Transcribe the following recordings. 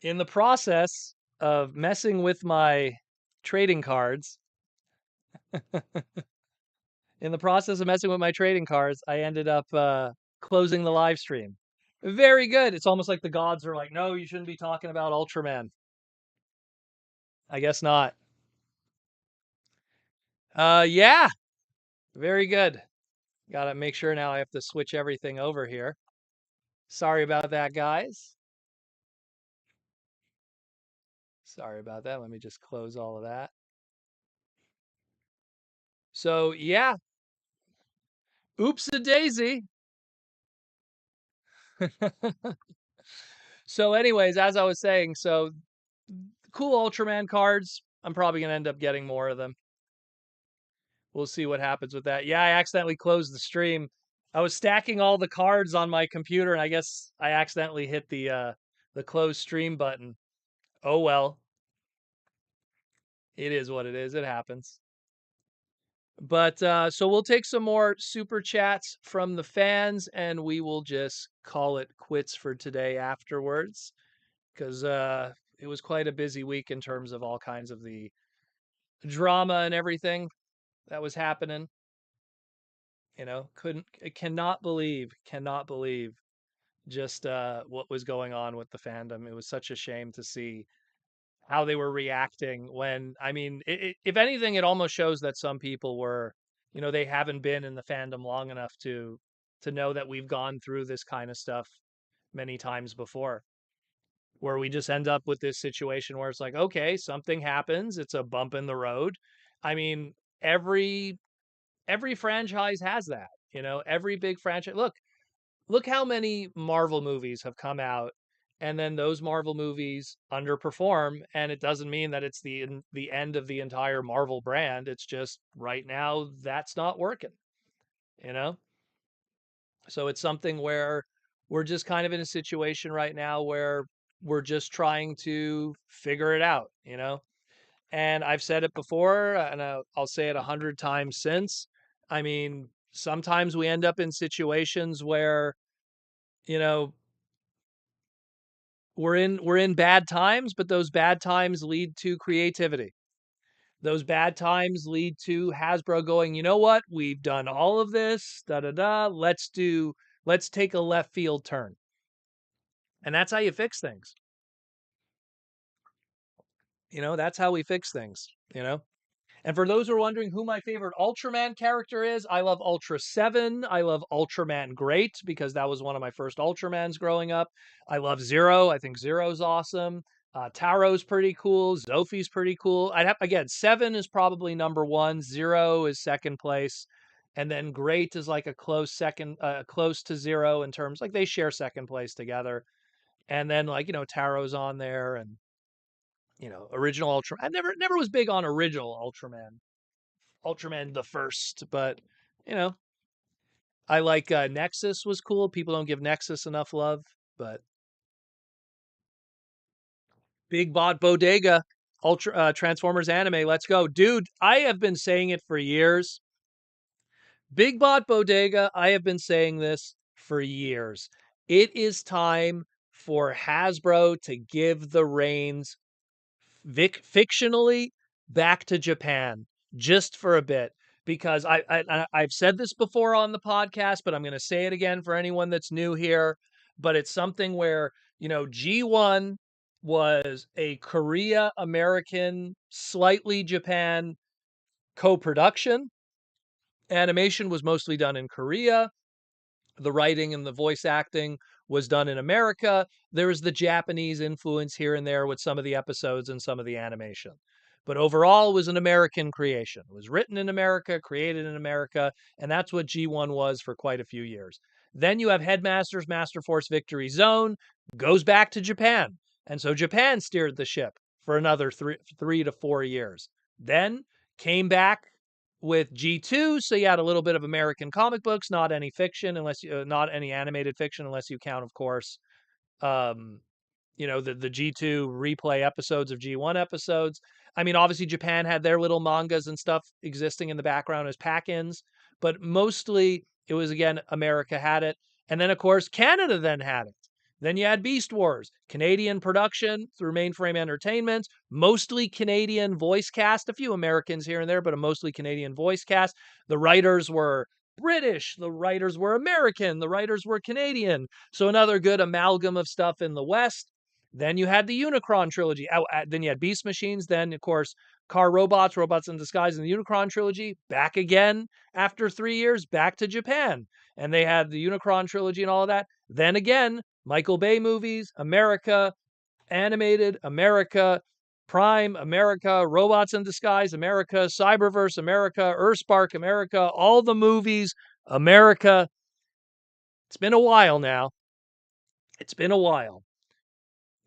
In the process of messing with my trading cards, I ended up closing the live stream. Very good. It's almost like the gods are like, no, you shouldn't be talking about Ultraman. I guess not. Yeah, very good. Gotta make sure now I have to switch everything over here. Sorry about that, guys. Sorry about that. Let me just close all of that. So, yeah, oops a daisy. So, anyways, as I was saying, so cool Ultraman cards. I'm probably gonna end up getting more of them. We'll see what happens with that. Yeah, I accidentally closed the stream. I was stacking all the cards on my computer, and I guess I accidentally hit the close stream button. Oh well, it is what it is. It happens. But so we'll take some more super chats from the fans, and we will just call it quits for today afterwards, because it was quite a busy week in terms of all kinds of the drama and everything that was happening. You know, cannot believe just what was going on with the fandom. It was such a shame to see how they were reacting when, I mean, if anything, it almost shows that some people were, they haven't been in the fandom long enough to know that we've gone through this kind of stuff many times before, where we just end up with this situation where it's like, okay, something happens, it's a bump in the road. I mean, every every franchise has that, every big franchise. Look how many Marvel movies have come out, and then those Marvel movies underperform, and it doesn't mean that it's the end of the entire Marvel brand. It's just right now that's not working, you know? So it's something where we're just kind of in a situation right now where we're just trying to figure it out, And I've said it before, and I'll say it 100 times since. I mean, sometimes we end up in situations where, you know, we're in bad times, but those bad times lead to creativity. Those bad times lead to Hasbro going, you know what? We've done all of this, da da da. Let's take a left field turn. And that's how you fix things. That's how we fix things. And for those who are wondering who my favorite Ultraman character is, I love Ultra 7. I love Ultraman Great because that was one of my first Ultramans growing up. I love Zero. I think Zero's awesome. Taro's pretty cool. Zophie's pretty cool. Again, 7 is probably number one. Zero is second place. And then Great is like a close second, close to Zero in terms, like they share second place together. And then like, Taro's on there, and original Ultraman. I never was big on original Ultraman. Ultraman the first, but you know, I like Nexus was cool. People don't give Nexus enough love, but Big Bot Bodega, Ultra Transformers anime, let's go, dude. I have been saying it for years. Big Bot Bodega, I have been saying this for years. It is time for Hasbro to give the reins fictionally back to Japan just for a bit, because I've said this before on the podcast, but I'm going to say it again for anyone that's new here. But it's something where G1 was a Korea American, slightly Japan co-production. Animation was mostly done in Korea. The writing and the voice acting was done in America. There was the Japanese influence here and there with some of the episodes and some of the animation. But overall, it was an American creation. It was written in America, created in America, and that's what G1 was for quite a few years. Then you have Headmasters Master Force Victory Zone, goes back to Japan. And so Japan steered the ship for another 3 to 4 years. Then came back with G2, so you had a little bit of American comic books, not any fiction, not any animated fiction, unless you count, of course, um, the G2 replay episodes of G1 episodes. I mean, obviously Japan had their little mangas and stuff existing in the background as pack-ins, but mostly it was, again, America had it. And then of course Canada then had it. Then you had Beast Wars, Canadian production through Mainframe Entertainment, mostly Canadian voice cast, a few Americans here and there, but a mostly Canadian voice cast. The writers were British, the writers were American, the writers were Canadian. So another good amalgam of stuff in the West. Then you had the Unicron trilogy. Then you had Beast Machines. Then, of course, Car Robots, Robots in Disguise, and the Unicron trilogy. Back again after 3 years, back to Japan. And they had the Unicron trilogy and all of that. Then again, Michael Bay movies, America, animated, America, Prime, America, Robots in Disguise, America, Cyberverse, America, Earthspark, America, all the movies, America. It's been a while now. It's been a while.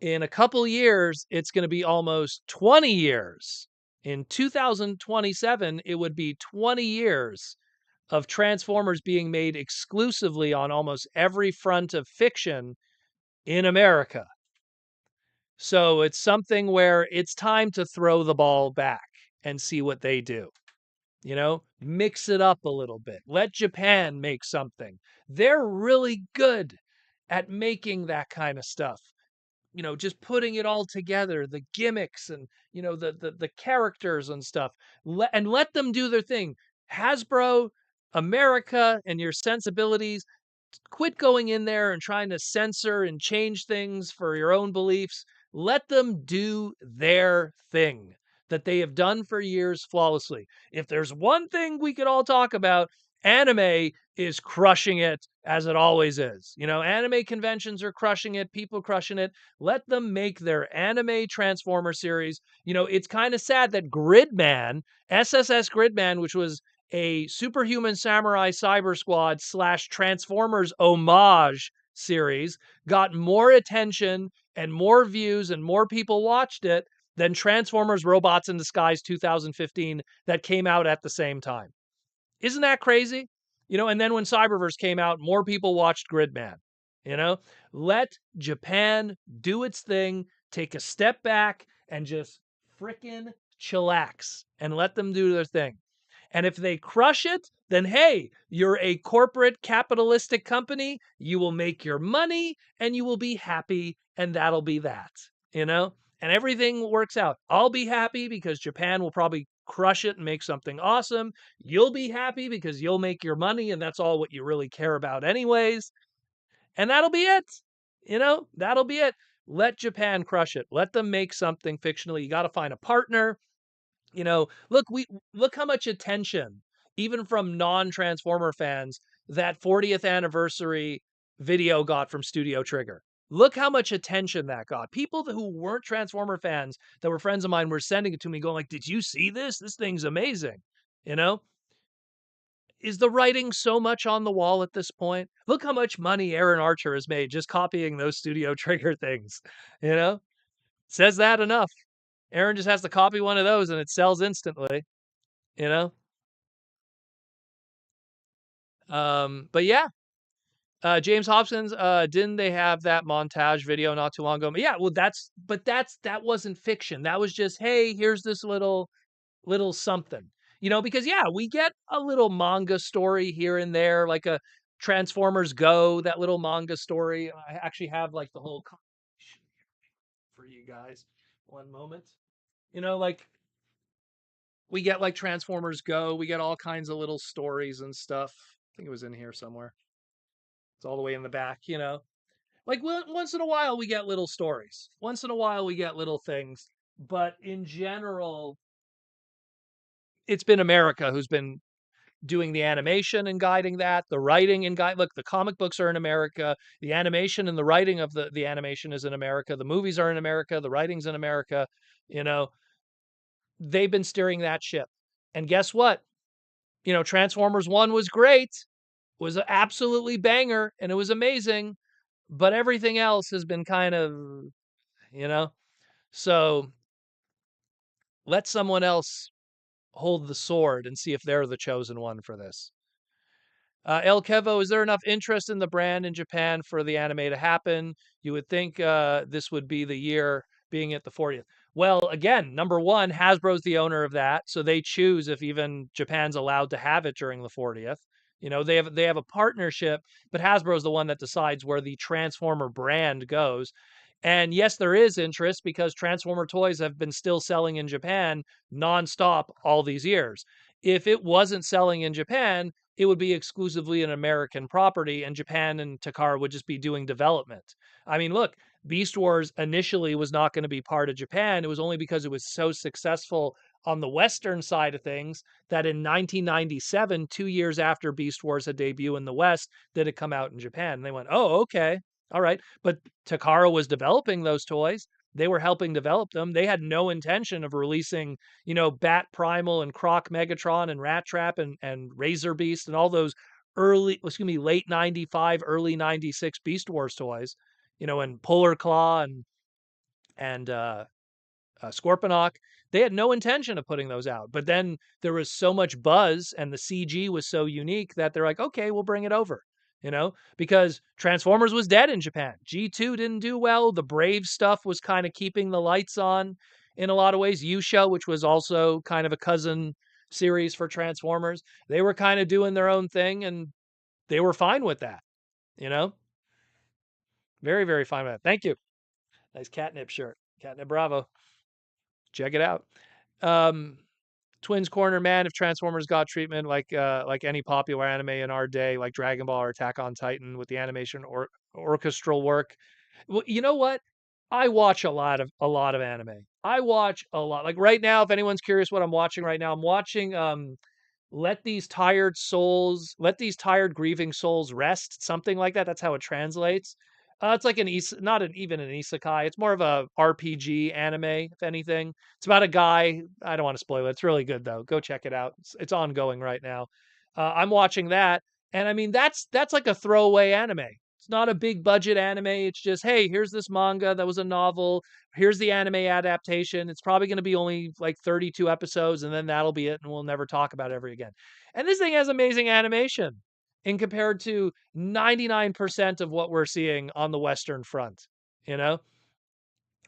In a couple years, it's going to be almost 20 years. In 2027, it would be 20 years of Transformers being made exclusively on almost every front of fiction in America. So it's something where it's time to throw the ball back and see what they do. Mix it up a little bit. Let Japan make something. They're really good at making that kind of stuff. Just putting it all together, the gimmicks and, the characters and stuff. Let them do their thing. Hasbro, America, and your sensibilities, quit going in there and trying to censor and change things for your own beliefs. Let them do their thing that they have done for years flawlessly. If there's one thing we could all talk about, anime is crushing it as it always is. Anime conventions are crushing it, people crushing it. Let them make their anime Transformer series. It's kind of sad that Gridman, SSS Gridman, which was a Superhuman Samurai Cyber Squad / Transformers homage series, got more attention and more views and more people watched it than Transformers Robots in Disguise 2015 that came out at the same time. Isn't that crazy? And then when Cyberverse came out, more people watched Gridman. Let Japan do its thing, take a step back and just frickin' chillax and let them do their thing. And if they crush it, then hey, you're a corporate capitalistic company. You will make your money and you will be happy, and that'll be that, and everything works out. I'll be happy because Japan will probably crush it and make something awesome. You'll be happy because you'll make your money, and that's all what you really care about anyways. And that'll be it. That'll be it. Let Japan crush it. Let them make something fictionally. You got to find a partner. Look how much attention, even from non-Transformer fans, that 40th anniversary video got from Studio Trigger. Look how much attention that got. People who weren't Transformer fans that were friends of mine were sending it to me going like, "Did you see this? This thing's amazing." Is the writing so much on the wall at this point? Look how much money Aaron Archer has made just copying those Studio Trigger things. Says that enough. Aaron just has to copy one of those and it sells instantly, you know? But yeah, James Hobson's, didn't they have that montage video not too long ago? But yeah, well, that wasn't fiction. That was just, hey, here's this little something, because yeah, we get a little manga story here and there, like a Transformers Go, that little manga story. I actually have like the whole for you guys. One moment. Like we get like Transformers Go, we get all kinds of little stories and stuff. I think it was in here somewhere. It's all the way in the back, Like once in a while we get little stories. Once in a while we get little things, but in general it's been America who's been doing the animation and guiding that, the writing and guide. Look, the comic books are in America, the animation and the writing of the animation is in America, the movies are in America, the writing's in America, they've been steering that ship. And guess what? Transformers 1 was great, was an absolutely banger, and it was amazing, but everything else has been kind of, so let someone else hold the sword and see if they're the chosen one for this. El Kevo, is there enough interest in the brand in Japan for the anime to happen? You would think this would be the year, being at the 40th. Well, again, number one, Hasbro's the owner of that, so they choose if even Japan's allowed to have it during the 40th. They have a partnership, but Hasbro's the one that decides where the Transformer brand goes. And yes, there is interest because Transformer toys have been still selling in Japan nonstop all these years. If it wasn't selling in Japan, it would be exclusively an American property, and Japan and Takara would just be doing development. I mean, look, Beast Wars initially was not going to be part of Japan. It was only because it was so successful on the Western side of things that in 1997, 2 years after Beast Wars had debuted in the West, did it come out in Japan. And they went, oh, okay. All right. But Takara was developing those toys. They were helping develop them. They had no intention of releasing, Bat Primal and Croc Megatron and Rat Trap and Razor Beast and all those late 95, early 96 Beast Wars toys, and Polar Claw and Scorponok. They had no intention of putting those out. But then there was so much buzz and the CG was so unique that they're like, okay, we'll bring it over, because Transformers was dead in Japan. G2 didn't do well. The Brave stuff was kind of keeping the lights on in a lot of ways. Yusha, which was also kind of a cousin series for Transformers, they were kind of doing their own thing and they were fine with that, you know? Very, very fine with that. Thank you. Nice catnip shirt. Catnip Bravo. Check it out. Um, Twins Corner, man, if Transformers got treatment like any popular anime in our day, like Dragon Ball or Attack on Titan, with the animation or orchestral work. Well, you know what? I watch a lot of anime. I watch a lot. Like right now, if anyone's curious what I'm watching right now, I'm watching Let these tired grieving souls rest, something like that. That's how it translates. It's like not even an isekai. It's more of a RPG anime, if anything. It's about a guy. I don't want to spoil it. It's really good though. Go check it out. It's ongoing right now. I'm watching that, and I mean that's like a throwaway anime. It's not a big budget anime. It's just, hey, here's this manga that was a novel. Here's the anime adaptation. It's probably going to be only like 32 episodes, and then that'll be it, and we'll never talk about it ever again. And this thing has amazing animation in compared to 99% of what we're seeing on the Western front, you know?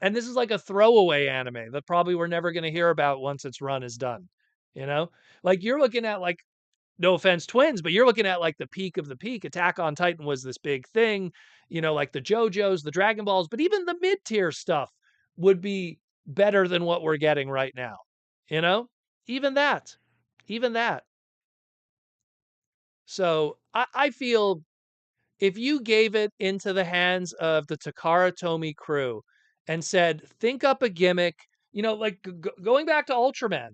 And this is like a throwaway anime that probably we're never going to hear about once its run is done, you know? Like you're looking at like, no offense, Twins, but you're looking at like the peak of the peak. Attack on Titan was this big thing, like the JoJo's, the Dragon Balls, but even the mid tier stuff would be better than what we're getting right now, you know? Even that, even that. So I feel if you gave it into the hands of the Takara Tomy crew and said, think up a gimmick, like going back to Ultraman,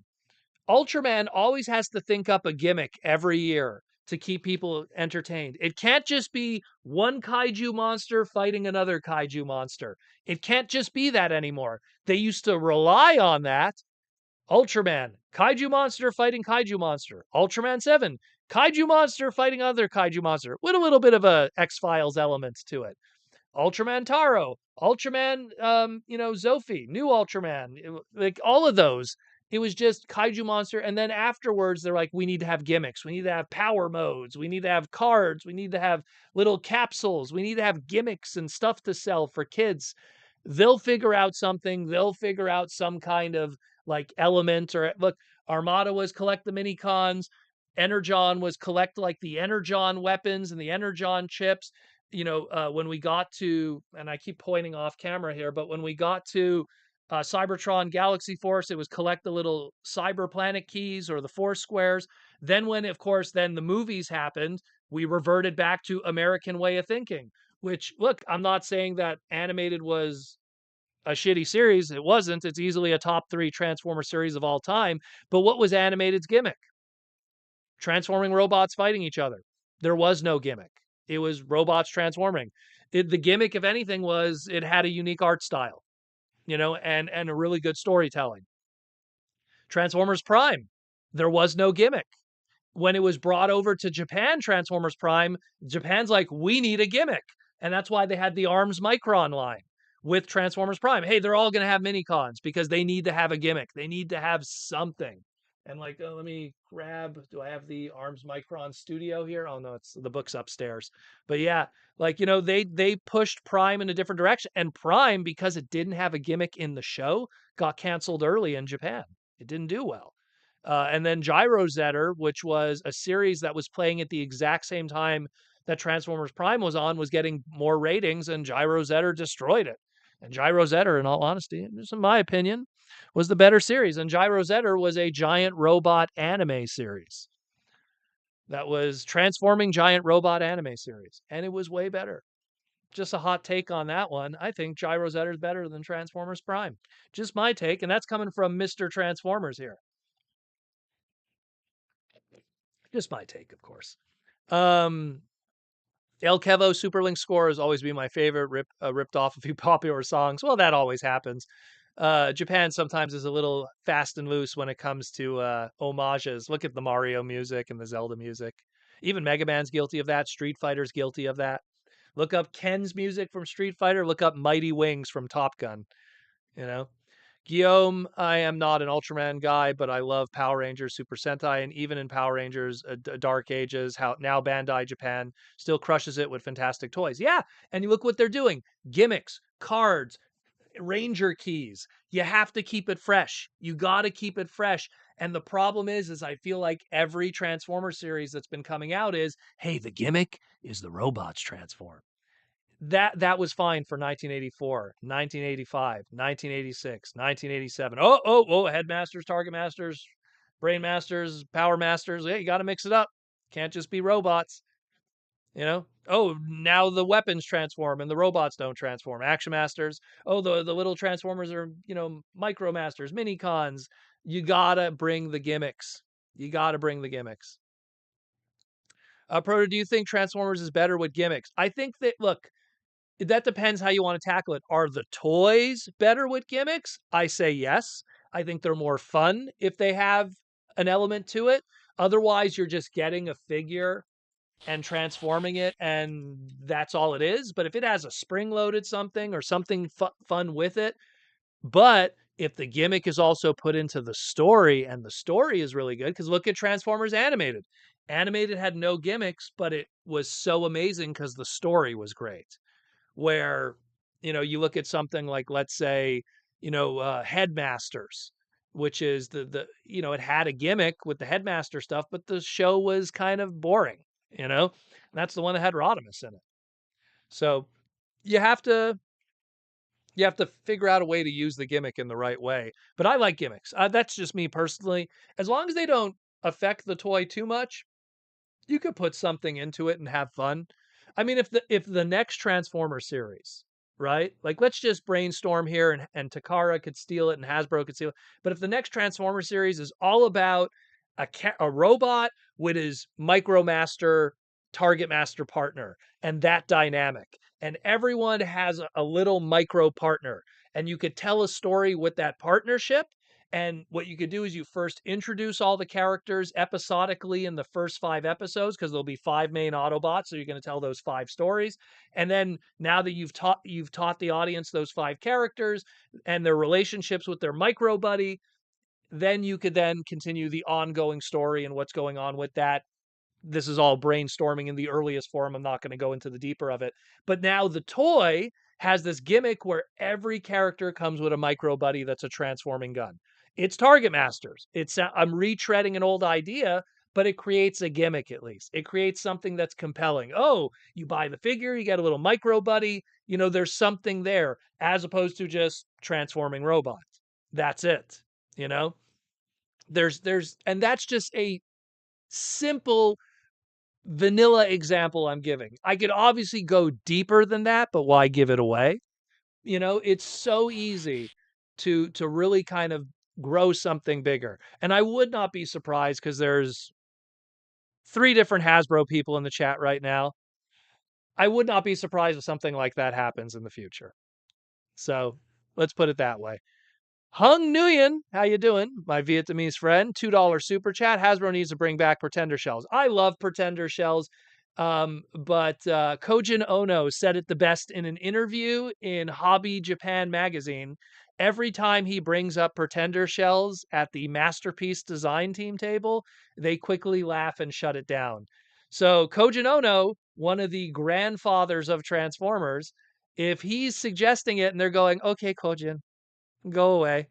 Ultraman always has to think up a gimmick every year to keep people entertained. It can't just be one kaiju monster fighting another kaiju monster. It can't just be that anymore. They used to rely on that. Ultraman, kaiju monster fighting kaiju monster. Ultraman 7, kaiju monster fighting other kaiju monster with a little bit of a X-Files element to it. Ultraman Taro, Ultraman, Zophie, New Ultraman, like all of those. It was just kaiju monster. And then afterwards, they're like, we need to have gimmicks. We need to have power modes. We need to have cards. We need to have little capsules. We need to have gimmicks and stuff to sell for kids. They'll figure out something. They'll figure out some kind of like element or look, Armada was collect the mini cons. Energon was collect like the Energon weapons and the Energon chips. When we got to, and I keep pointing off camera here, but when we got to Cybertron Galaxy Force, it was collect the little Cyber Planet keys or the Force squares. Then when, of course, then the movies happened, we reverted back to American way of thinking, which, look, I'm not saying that animated was a shitty series. It wasn't. It's easily a top 3 Transformer series of all time. But what was animated's gimmick? Transforming robots fighting each other. There was no gimmick. It was robots transforming. The gimmick, if anything, was it had a unique art style, and a really good storytelling. Transformers Prime, there was no gimmick. When it was brought over to Japan, Transformers Prime, Japan's like, we need a gimmick. And that's why they had the Arms Micron line with Transformers Prime. Hey, they're all going to have mini cons because they need to have a gimmick. They need to have something. And like, let me grab, do I have the Arms Micron studio here? Oh no, it's the book's upstairs. But yeah, like, they pushed Prime in a different direction. And Prime, because it didn't have a gimmick in the show, got canceled early in Japan. It didn't do well. And then Gyro Zetter, which was a series that was playing at the exact same time that Transformers Prime was on, was getting more ratings, and Gyro Zetter destroyed it. And Gyro Zetter, in all honesty, just in my opinion, was the better series. And Gyro Zetter was a giant robot anime series that was transforming giant robot anime series, and it was way better. Just a hot take on that one. I think Gyro Zetter is better than Transformers Prime. Just my take, and that's coming from Mr. Transformers here. Just my take, of course. El Kevo Superlink score has always been my favorite. Ripped off a few popular songs. Well, that always happens. Japan sometimes is a little fast and loose when it comes to homages. Look at the Mario music and the Zelda music. Even Mega Man's guilty of that. Street Fighter's guilty of that. Look up Ken's music from Street Fighter. Look up Mighty Wings from Top Gun. You know, Guillaume, I am not an Ultraman guy, but I love Power Rangers, Super Sentai, and even in Power Rangers Dark Ages, how now Bandai Japan still crushes it with fantastic toys. Yeah, and you look what they're doing. Gimmicks, cards, Ranger keys. You have to keep it fresh. You got to keep it fresh. And the problem is I feel like every Transformer series that's been coming out is, hey, the gimmick is the robots transform. That was fine for 1984, 1985, 1986, 1987. Headmasters, Target Masters, Brain Masters, Power Masters. Yeah, you got to mix it up. Can't just be robots. You know? Oh, now the weapons transform and the robots don't transform. Action Masters. Oh, the little Transformers are, Micro Masters, Mini Cons. You gotta bring the gimmicks. You gotta bring the gimmicks. Proto, do you think Transformers is better with gimmicks? I think that, look, that depends how you want to tackle it. Are the toys better with gimmicks? I say yes. I think they're more fun if they have an element to it. Otherwise, you're just getting a figure and transforming it, and that's all it is. But if it has a spring-loaded something or something fun with it, but if the gimmick is also put into the story and the story is really good, because look at Transformers Animated. Animated had no gimmicks, but it was so amazing because the story was great. Where, you look at something like, let's say, Headmasters, which is it had a gimmick with the Headmaster stuff, but the show was kind of boring, and that's the one that had Rodimus in it. So you have to figure out a way to use the gimmick in the right way. But I like gimmicks. That's just me personally. As long as they don't affect the toy too much, you could put something into it and have fun. I mean, if the next Transformer series, right? Like, let's just brainstorm here, and Takara could steal it and Hasbro could steal it. But if the next Transformer series is all about a robot with his Micromaster Target Master partner and that dynamic, and everyone has a little micro partner, and you could tell a story with that partnership. And what you could do is you first introduce all the characters episodically in the first 5 episodes, because there'll be 5 main Autobots, so you're going to tell those 5 stories. And then now that you've taught the audience those 5 characters and their relationships with their micro buddy, then you could then continue the ongoing story and what's going on with that. This is all brainstorming in the earliest form. I'm not going to go into the deeper of it. But now the toy has this gimmick where every character comes with a micro buddy that's a transforming gun. It's Target Masters. I'm retreading an old idea, but it creates a gimmick at least. It creates something that's compelling. Oh, you buy the figure, you get a little micro buddy. There's something there, as opposed to just transforming robots. That's it. You know, and that's just a simple vanilla example I'm giving. I could obviously go deeper than that, but why give it away? It's so easy to really kind of grow something bigger. And I would not be surprised, because there's 3 different Hasbro people in the chat right now. I would not be surprised if something like that happens in the future. So let's put it that way. Hung Nguyen, how you doing? My Vietnamese friend, $2 super chat. Hasbro needs to bring back Pretender shells. I love Pretender shells, but Kojin Ono said it the best in an interview in Hobby Japan magazine. Every time he brings up Pretender shells at the Masterpiece Design Team table, they quickly laugh and shut it down. So Kojin Ono, one of the grandfathers of Transformers, if he's suggesting it and they're going, okay, Kojin, go away,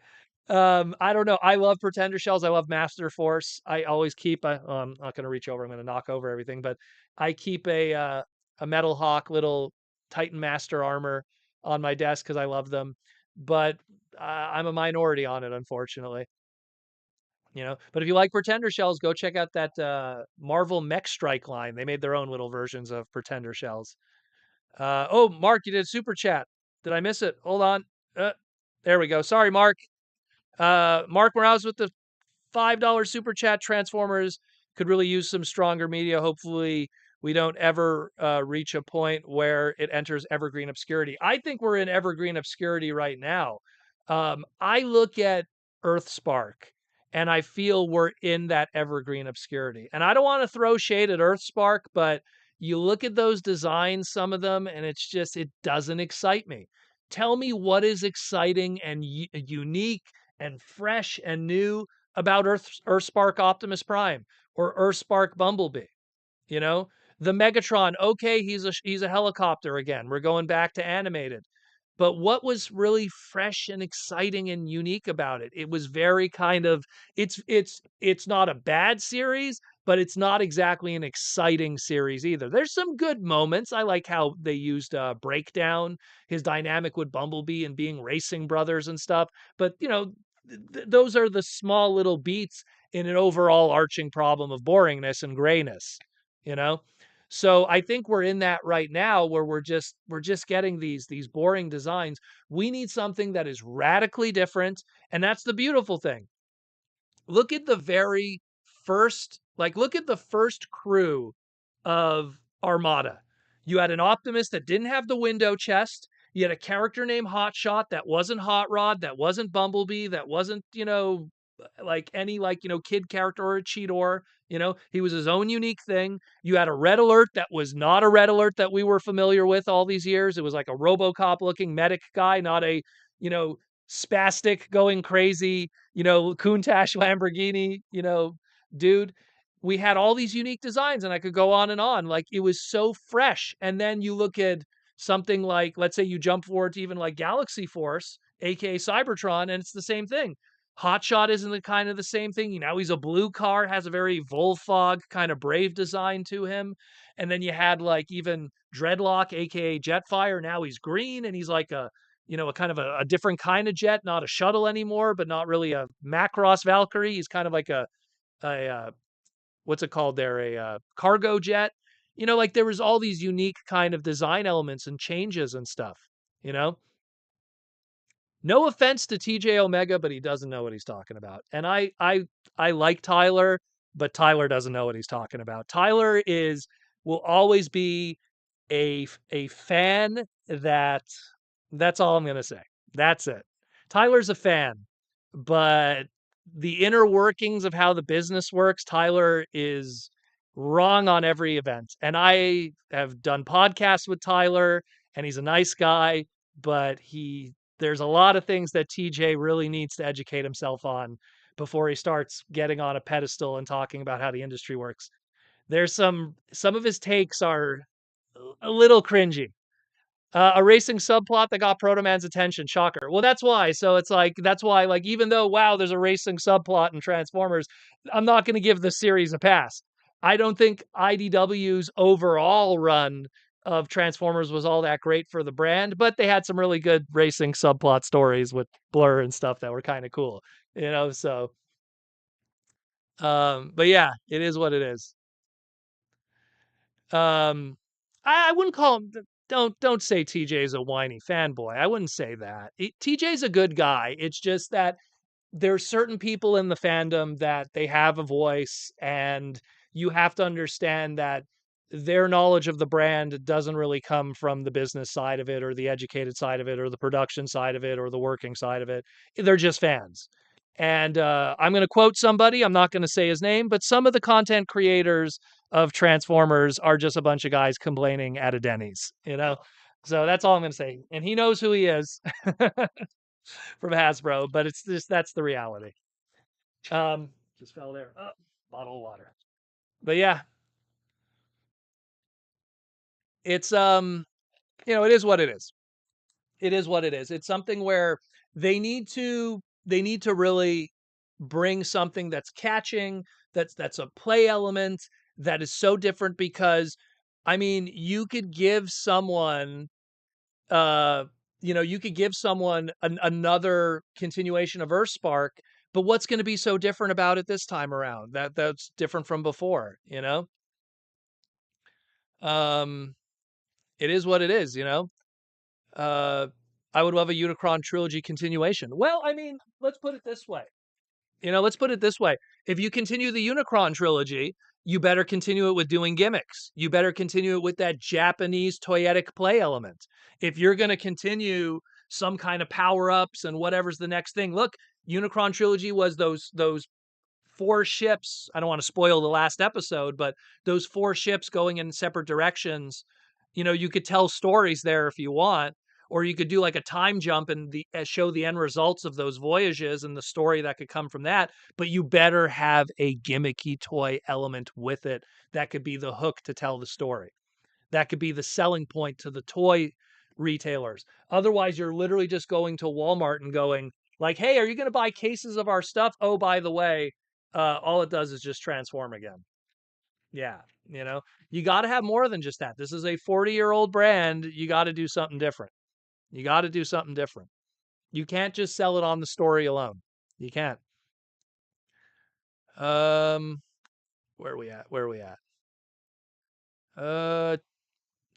I don't know. I love Pretender shells. I love Master Force. I always keep I'm not gonna reach over, I'm gonna knock over everything, but I keep a Metal Hawk little Titan Master armor on my desk because I love them. But I'm a minority on it, unfortunately. But if you like Pretender shells, go check out that Marvel Mech Strike line. They made their own little versions of Pretender shells. Oh, Mark, you did super chat. Did I miss it? Hold on. Uh, there we go. Sorry, Mark. Mark Morales with the $5 super chat. Transformers could really use some stronger media. Hopefully, we don't ever reach a point where it enters evergreen obscurity. I think we're in evergreen obscurity right now. I look at Earthspark and I feel we're in that evergreen obscurity. And I don't want to throw shade at Earthspark, but you look at those designs, some of them, and it doesn't excite me. Tell me what is exciting and unique and fresh and new about Earthspark Optimus Prime or Earthspark Bumblebee. You know, the Megatron. Okay, he's a helicopter again. We're going back to animated. But what was really fresh and exciting and unique about it? It was very kind of it's not a bad series, but it's not exactly an exciting series either. There's some good moments. I like how they used Breakdown, his dynamic with Bumblebee and being racing brothers and stuff. But those are the small little beats in an overall arching problem of boringness and grayness, you know? So I think we're in that right now where we're just getting these boring designs. We need something that is radically different, and that's the beautiful thing. Look at the very look at the first crew of Armada. You had an Optimus that didn't have the window chest. You had a character named Hotshot that wasn't Hot Rod, that wasn't Bumblebee, that wasn't, like any kid character or a Cheetor. He was his own unique thing. You had a Red Alert that was not a Red Alert that we were familiar with all these years. It was like a RoboCop looking medic guy, not a, you know, spastic going crazy, Countach Lamborghini, dude. We had all these unique designs and I could go on and on. Like it was so fresh. And then you look at something like, let's say you jump forward to even like Galaxy Force, aka Cybertron, and it's the same thing. Hotshot isn't the kind of the same thing. He's a blue car, has a very Volfog kind of brave design to him. And then you had like even Dreadlock, aka Jetfire. Now he's green and he's like a kind of a different kind of jet, not a shuttle anymore, but not really a Macross Valkyrie. He's kind of like a what's it called there? A cargo jet. Like there was all these unique kind of design elements and changes and stuff. You know, no offense to TJ Omega, but he doesn't know what he's talking about. And I like Tyler, but Tyler doesn't know what he's talking about. Tyler is will always be a fan that's all I'm gonna say. That's it. Tyler's a fan, but the inner workings of how the business works, Tyler is wrong on every event. And I have done podcasts with Tyler, and he's a nice guy, but there's a lot of things that TJ really needs to educate himself on before he starts getting on a pedestal and talking about how the industry works. There's some of his takes are a little cringy. A racing subplot that got Protoman's attention. Shocker. Well, that's why. So it's like that's why. Like even though wow, there's a racing subplot in Transformers, I'm not going to give the series a pass. I don't think IDW's overall run of Transformers was all that great for the brand, but they had some really good racing subplot stories with Blur and stuff that were kind of cool. So but yeah, it is what it is. Um, I wouldn't call him. Don't say TJ's a whiny fanboy. I wouldn't say that. TJ's a good guy. It's just that there's certain people in the fandom that they have a voice, and you have to understand that their knowledge of the brand doesn't really come from the business side of it, or the educated side of it, or the production side of it, or the working side of it. They're just fans. And I'm going to quote somebody. I'm not going to say his name, but some of the content creators of Transformers are just a bunch of guys complaining at a Denny's. So that's all I'm going to say. And he knows who he is from Hasbro, but it's just that's the reality. Just fell there. Oh, bottle of water. But yeah, it's it is what it is. It is what it is. It's something where they need to they need to really bring something that's catching, that's a play element that is so different because I mean, you could give someone uh you could give someone another continuation of Earthspark, but what's going to be so different about it this time around that's different from before, you know? Um it is what it is, you know? Uh I would love a Unicron trilogy continuation. Well, I mean, let's put it this way. Let's put it this way. If you continue the Unicron trilogy, you better continue it with doing gimmicks. You better continue it with that Japanese toyetic play element. If you're going to continue some kind of power-ups and whatever's the next thing. Look, Unicron trilogy was those four ships. I don't want to spoil the last episode, but those four ships going in separate directions. You could tell stories there if you want, or you could do like a time jump and show the end results of those voyages and the story that could come from that. But you better have a gimmicky toy element with it that could be the hook to tell the story. That could be the selling point to the toy retailers. Otherwise, you're literally just going to Walmart and going like, "Hey, are you going to buy cases of our stuff? Oh, by the way, all it does is just transform again." Yeah, you got to have more than just that. This is a 40-year-old brand. You got to do something different. You got to do something different. You can't just sell it on the story alone. You can't. Um, where are we at? Where are we at? Uh,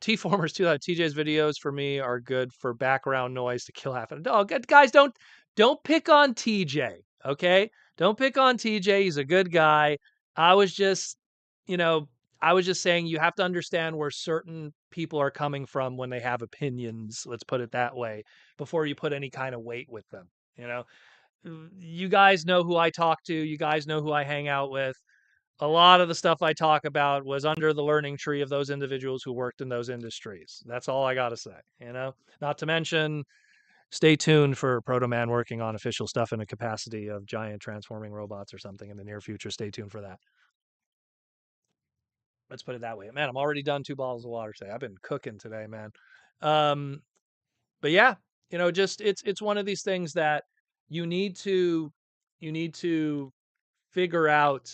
T Formers 2000 TJ's videos for me are good for background noise to kill half a dog. Guys, don't pick on TJ, okay? Don't pick on TJ. He's a good guy. I was just, you know, I was just saying you have to understand where certain people are coming from when they have opinions, let's put it that way, before you put any kind of weight with them, you know? You guys know who I talk to, you guys know who I hang out with. A lot of the stuff I talk about was under the learning tree of those individuals who worked in those industries. That's all I got to say. Not to mention, stay tuned for Protoman working on official stuff in a capacity of giant transforming robots or something in the near future. Stay tuned for that. Let's put it that way. Man, I'm already done 2 bottles of water today. I've been cooking today, man. Um, but yeah, just it's one of these things that you need to you need to figure out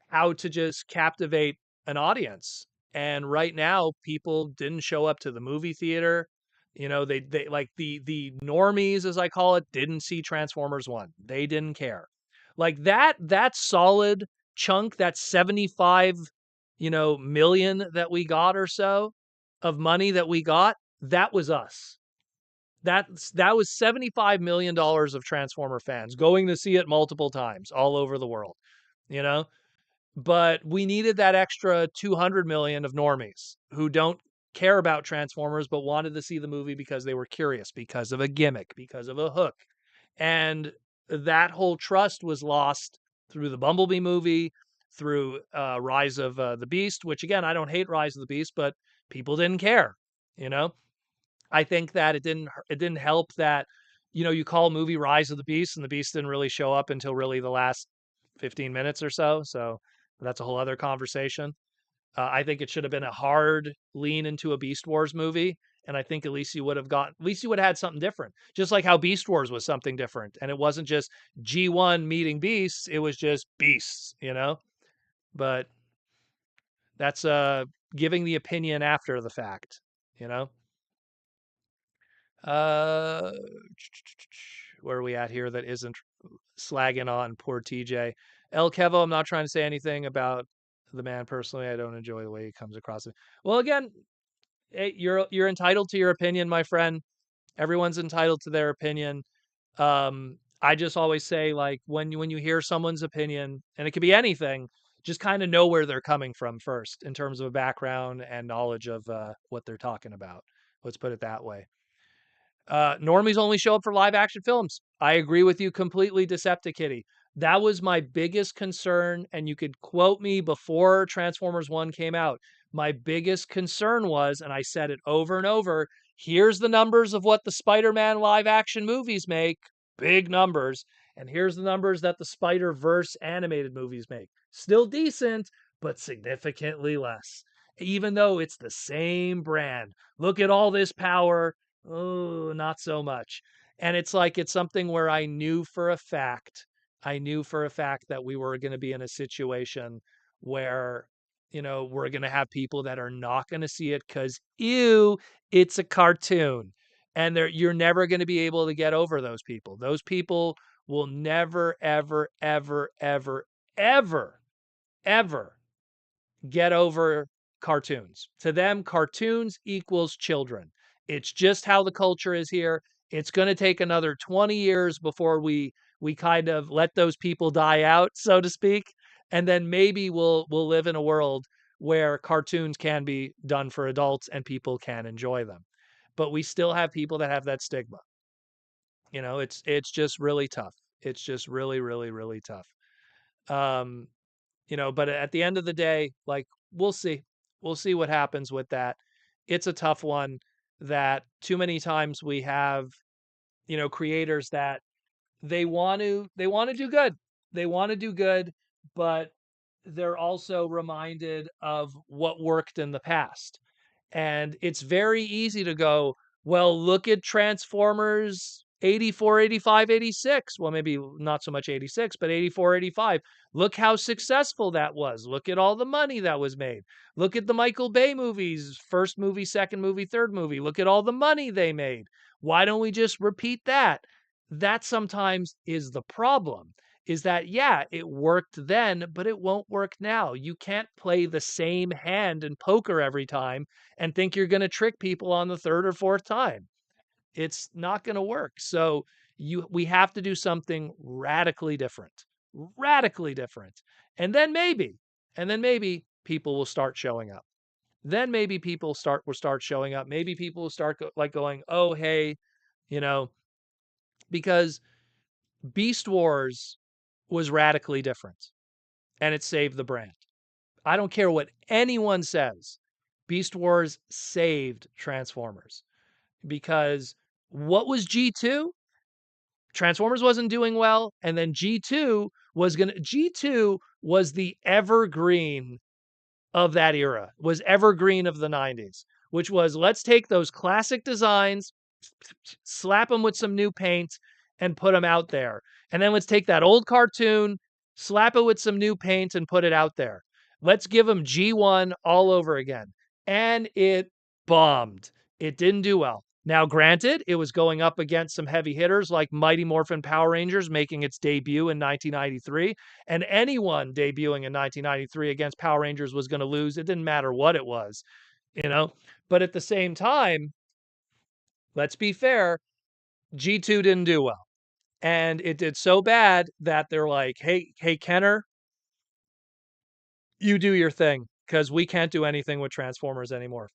how to just captivate an audience. And right now, people didn't show up to the movie theater. They like the normies, as I call it, didn't see Transformers 1. They didn't care. Like that solid chunk, that 75, million that we got or so of money that we got, that was us. That was $75 million of Transformer fans going to see it multiple times all over the world. You know, but we needed that extra 200 million of normies who don't care about Transformers but wanted to see the movie because they were curious, because of a gimmick, because of a hook. And that whole trust was lost through the Bumblebee movie, through Rise of the Beast, which again, I don't hate Rise of the Beast, but people didn't care, you know? I think that it didn't help that you call a movie Rise of the Beast and the Beast didn't really show up until really the last 15 minutes or so. So that's a whole other conversation. I think it should have been a hard lean into a Beast Wars movie, and I think at least you would have had something different. Just like how Beast Wars was something different, and it wasn't just G1 meeting Beasts; it was just Beasts. But that's giving the opinion after the fact, you know. Uh, where are we at here that isn't slagging on poor TJ? El Kevo, I'm not trying to say anything about the man personally. I don't enjoy the way he comes across it. Well, again, hey, you're entitled to your opinion, my friend. Everyone's entitled to their opinion. I just always say, like, when you hear someone's opinion, and it could be anything, just kind of know where they're coming from first in terms of a background and knowledge of what they're talking about. Let's put it that way. Normies only show up for live action films. I agree with you completely, Decepticitty. That was my biggest concern, and you could quote me before Transformers 1 came out. My biggest concern was, and I said it over and over, here's the numbers of what the Spider-Man live action movies make, big numbers, and here's the numbers that the Spider-Verse animated movies make. Still decent, but significantly less. Even though it's the same brand. Look at all this power. Oh, not so much. And it's like it's something where I knew for a fact that we were going to be in a situation where, we're going to have people that are not going to see it because, ew, it's a cartoon. And you're never going to be able to get over those people. Those people will never, ever, ever, ever, ever, ever get over cartoons. To them, cartoons equals children. It's just how the culture is here. It's going to take another 20 years before we kind of let those people die out, so to speak, and then maybe we'll live in a world where cartoons can be done for adults and people can enjoy them. But we still have people that have that stigma. It's just really tough. It's just really, really, really tough. Um, but at the end of the day, like, we'll see. We'll see what happens with that. It's a tough one that too many times we have, creators that they want to do good. They want to do good, but they're also reminded of what worked in the past. And it's very easy to go, well, look at Transformers 84, 85, 86. Well, maybe not so much 86, but 84, 85. Look how successful that was. Look at all the money that was made. Look at the Michael Bay movies, first movie, second movie, third movie. Look at all the money they made. Why don't we just repeat that? That sometimes is the problem, is that, yeah, it worked then, but it won't work now. You can't play the same hand in poker every time and think you're going to trick people on the third or fourth time. It's not going to work. So we have to do something radically different. Radically different. And then maybe people will start showing up. Then maybe people will start showing up. Maybe people will start going, "Oh, hey, you know, because Beast Wars was radically different and it saved the brand." I don't care what anyone says. Beast Wars saved Transformers because what was G2? Transformers wasn't doing well, and then G2 was the evergreen of that era, was evergreen of the 90s, which was, let's take those classic designs, slap them with some new paint, and put them out there. And then let's take that old cartoon, slap it with some new paint, and put it out there. Let's give them G1 all over again. And it bombed. It didn't do well. Now, granted, it was going up against some heavy hitters like Mighty Morphin Power Rangers making its debut in 1993. And anyone debuting in 1993 against Power Rangers was going to lose. It didn't matter what it was, you know? But at the same time, let's be fair, G2 didn't do well. And it did so bad that they're like, hey, Kenner, you do your thing because we can't do anything with Transformers anymore.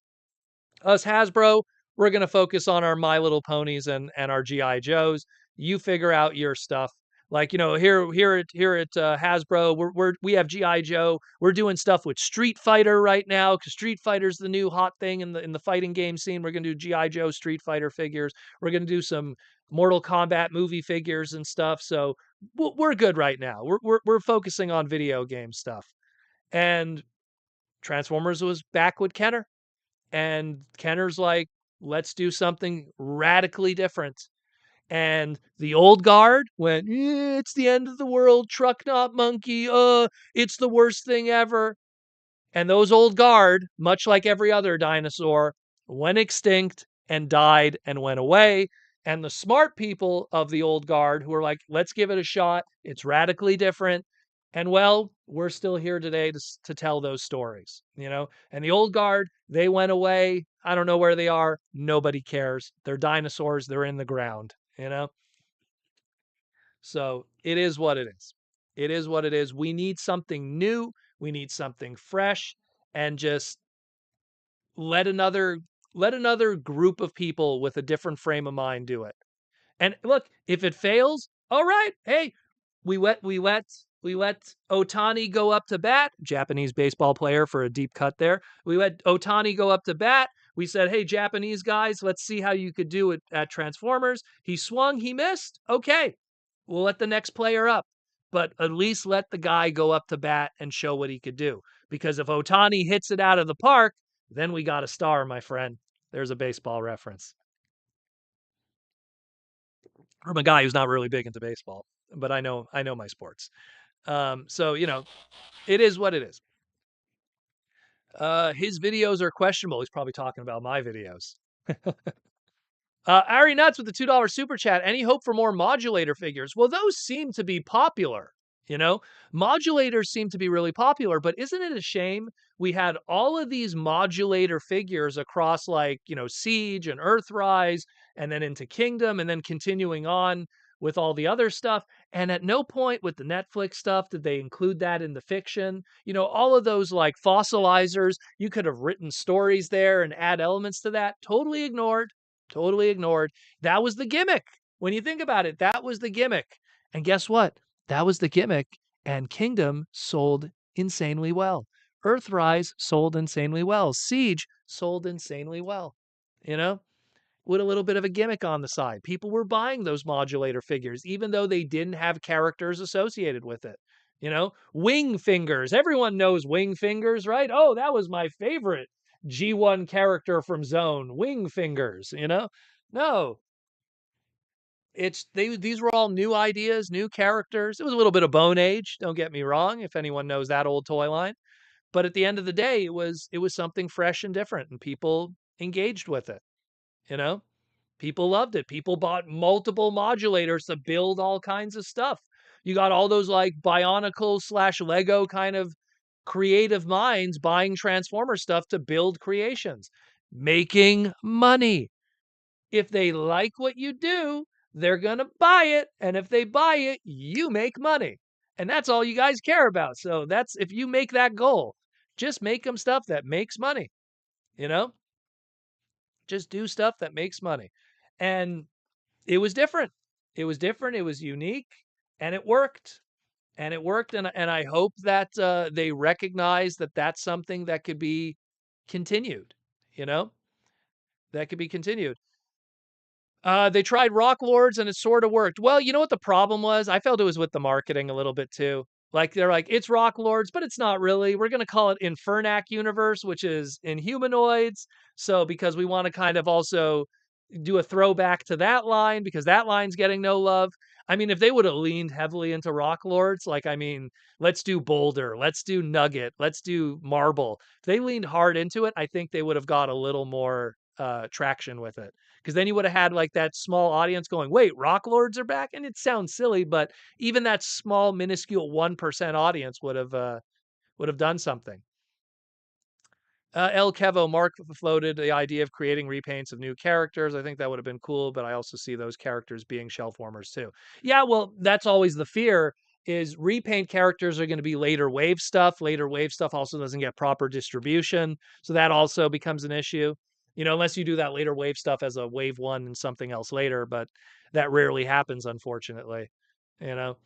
Us Hasbro, we're going to focus on our My Little Ponies and our GI Joes. You figure out your stuff. Like, here at Hasbro, we have GI Joe. We're doing stuff with Street Fighter right now because Street Fighter's the new hot thing in the fighting game scene. We're going to do GI Joe Street Fighter figures. We're going to do some Mortal Kombat movie figures and stuff. So we're good right now. We're focusing on video game stuff. And Transformers was back with Kenner. And Kenner's like, let's do something radically different. And the old guard went, it's the end of the world, truck not monkey. It's the worst thing ever. And those old guard, much like every other dinosaur, went extinct and died and went away. And the smart people of the old guard who were like, let's give it a shot. It's radically different. And well, we're still here today to tell those stories. And the old guard, they went away. I don't know where they are. Nobody cares. They're dinosaurs. They're in the ground. So it is what it is. It is what it is. We need something new. We need something fresh, and just let another let another group of people with a different frame of mind do it. And look, if it fails, all right. Hey, we let Otani go up to bat, Japanese baseball player for a deep cut there. We let Otani go up to bat. We said, hey, Japanese guys, let's see how you could do it at Transformers. He swung, he missed. Okay, we'll let the next player up. But at least let the guy go up to bat and show what he could do. Because if Otani hits it out of the park, then we got a star, my friend. There's a baseball reference. from a guy who's not really big into baseball, but I know my sports. So it is what it is. His videos are questionable. He's probably talking about my videos. Ari Nuts with the $2 super chat. Any hope for more modulator figures? Well, those seem to be popular. You know, modulators seem to be really popular, but isn't it a shame we had all of these modulator figures across like, Siege and Earthrise and then into Kingdom and then continuing on with all the other stuff. And at no point with the Netflix stuff did they include that in the fiction. All of those like fossilizers, you could have written stories there and add elements to that. Totally ignored. Totally ignored. That was the gimmick. When you think about it, that was the gimmick. And guess what? That was the gimmick. And Kingdom sold insanely well. Earthrise sold insanely well. Siege sold insanely well. You know, with a little bit of a gimmick on the side. People were buying those modulator figures, even though they didn't have characters associated with it. Wing Fingers. Everyone knows Wing Fingers, right? Oh, that was my favorite G1 character from Zone, Wing Fingers, No, these were all new ideas, new characters. It was a little bit of Bone Age, don't get me wrong, if anyone knows that old toy line. But at the end of the day, it was something fresh and different, and people engaged with it, you know? People loved it. People bought multiple modulators to build all kinds of stuff. You got all those like Bionicle/Lego kind of creative minds buying Transformer stuff to build creations, making money. If they like what you do, they're going to buy it. And if they buy it, you make money. And that's all you guys care about. So that's if you make that goal, just make them stuff that makes money, you know? Just do stuff that makes money. And it was different. It was different, it was unique, and it worked. And it worked, and I hope that, they recognize that that's something that could be continued, you know? That could be continued. They tried Rock Lords and it sort of worked. Well, you know what the problem was? I felt it was with the marketing a little bit too. Like they're like, it's Rock Lords, but it's not really. We're gonna call it Infernac Universe, which is Inhumanoids. So because we want to kind of also do a throwback to that line because that line's getting no love. I mean, if they would have leaned heavily into Rock Lords, like I mean, let's do Boulder, let's do Nugget, let's do Marble. If they leaned hard into it, I think they would have got a little more traction with it because then you would have had like that small audience going, "Wait, Rock Lords are back," and it sounds silly, but even that small, minuscule 1% audience would have done something. El Kevo Mark floated the idea of creating repaints of new characters. I think that would have been cool, but I also see those characters being shelf warmers too. Yeah, well, that's always the fear is repaint characters are going to be later wave stuff. Later wave stuff also doesn't get proper distribution, so that also becomes an issue. Unless you do that later wave stuff as a wave one and something else later, but that rarely happens, unfortunately. You know.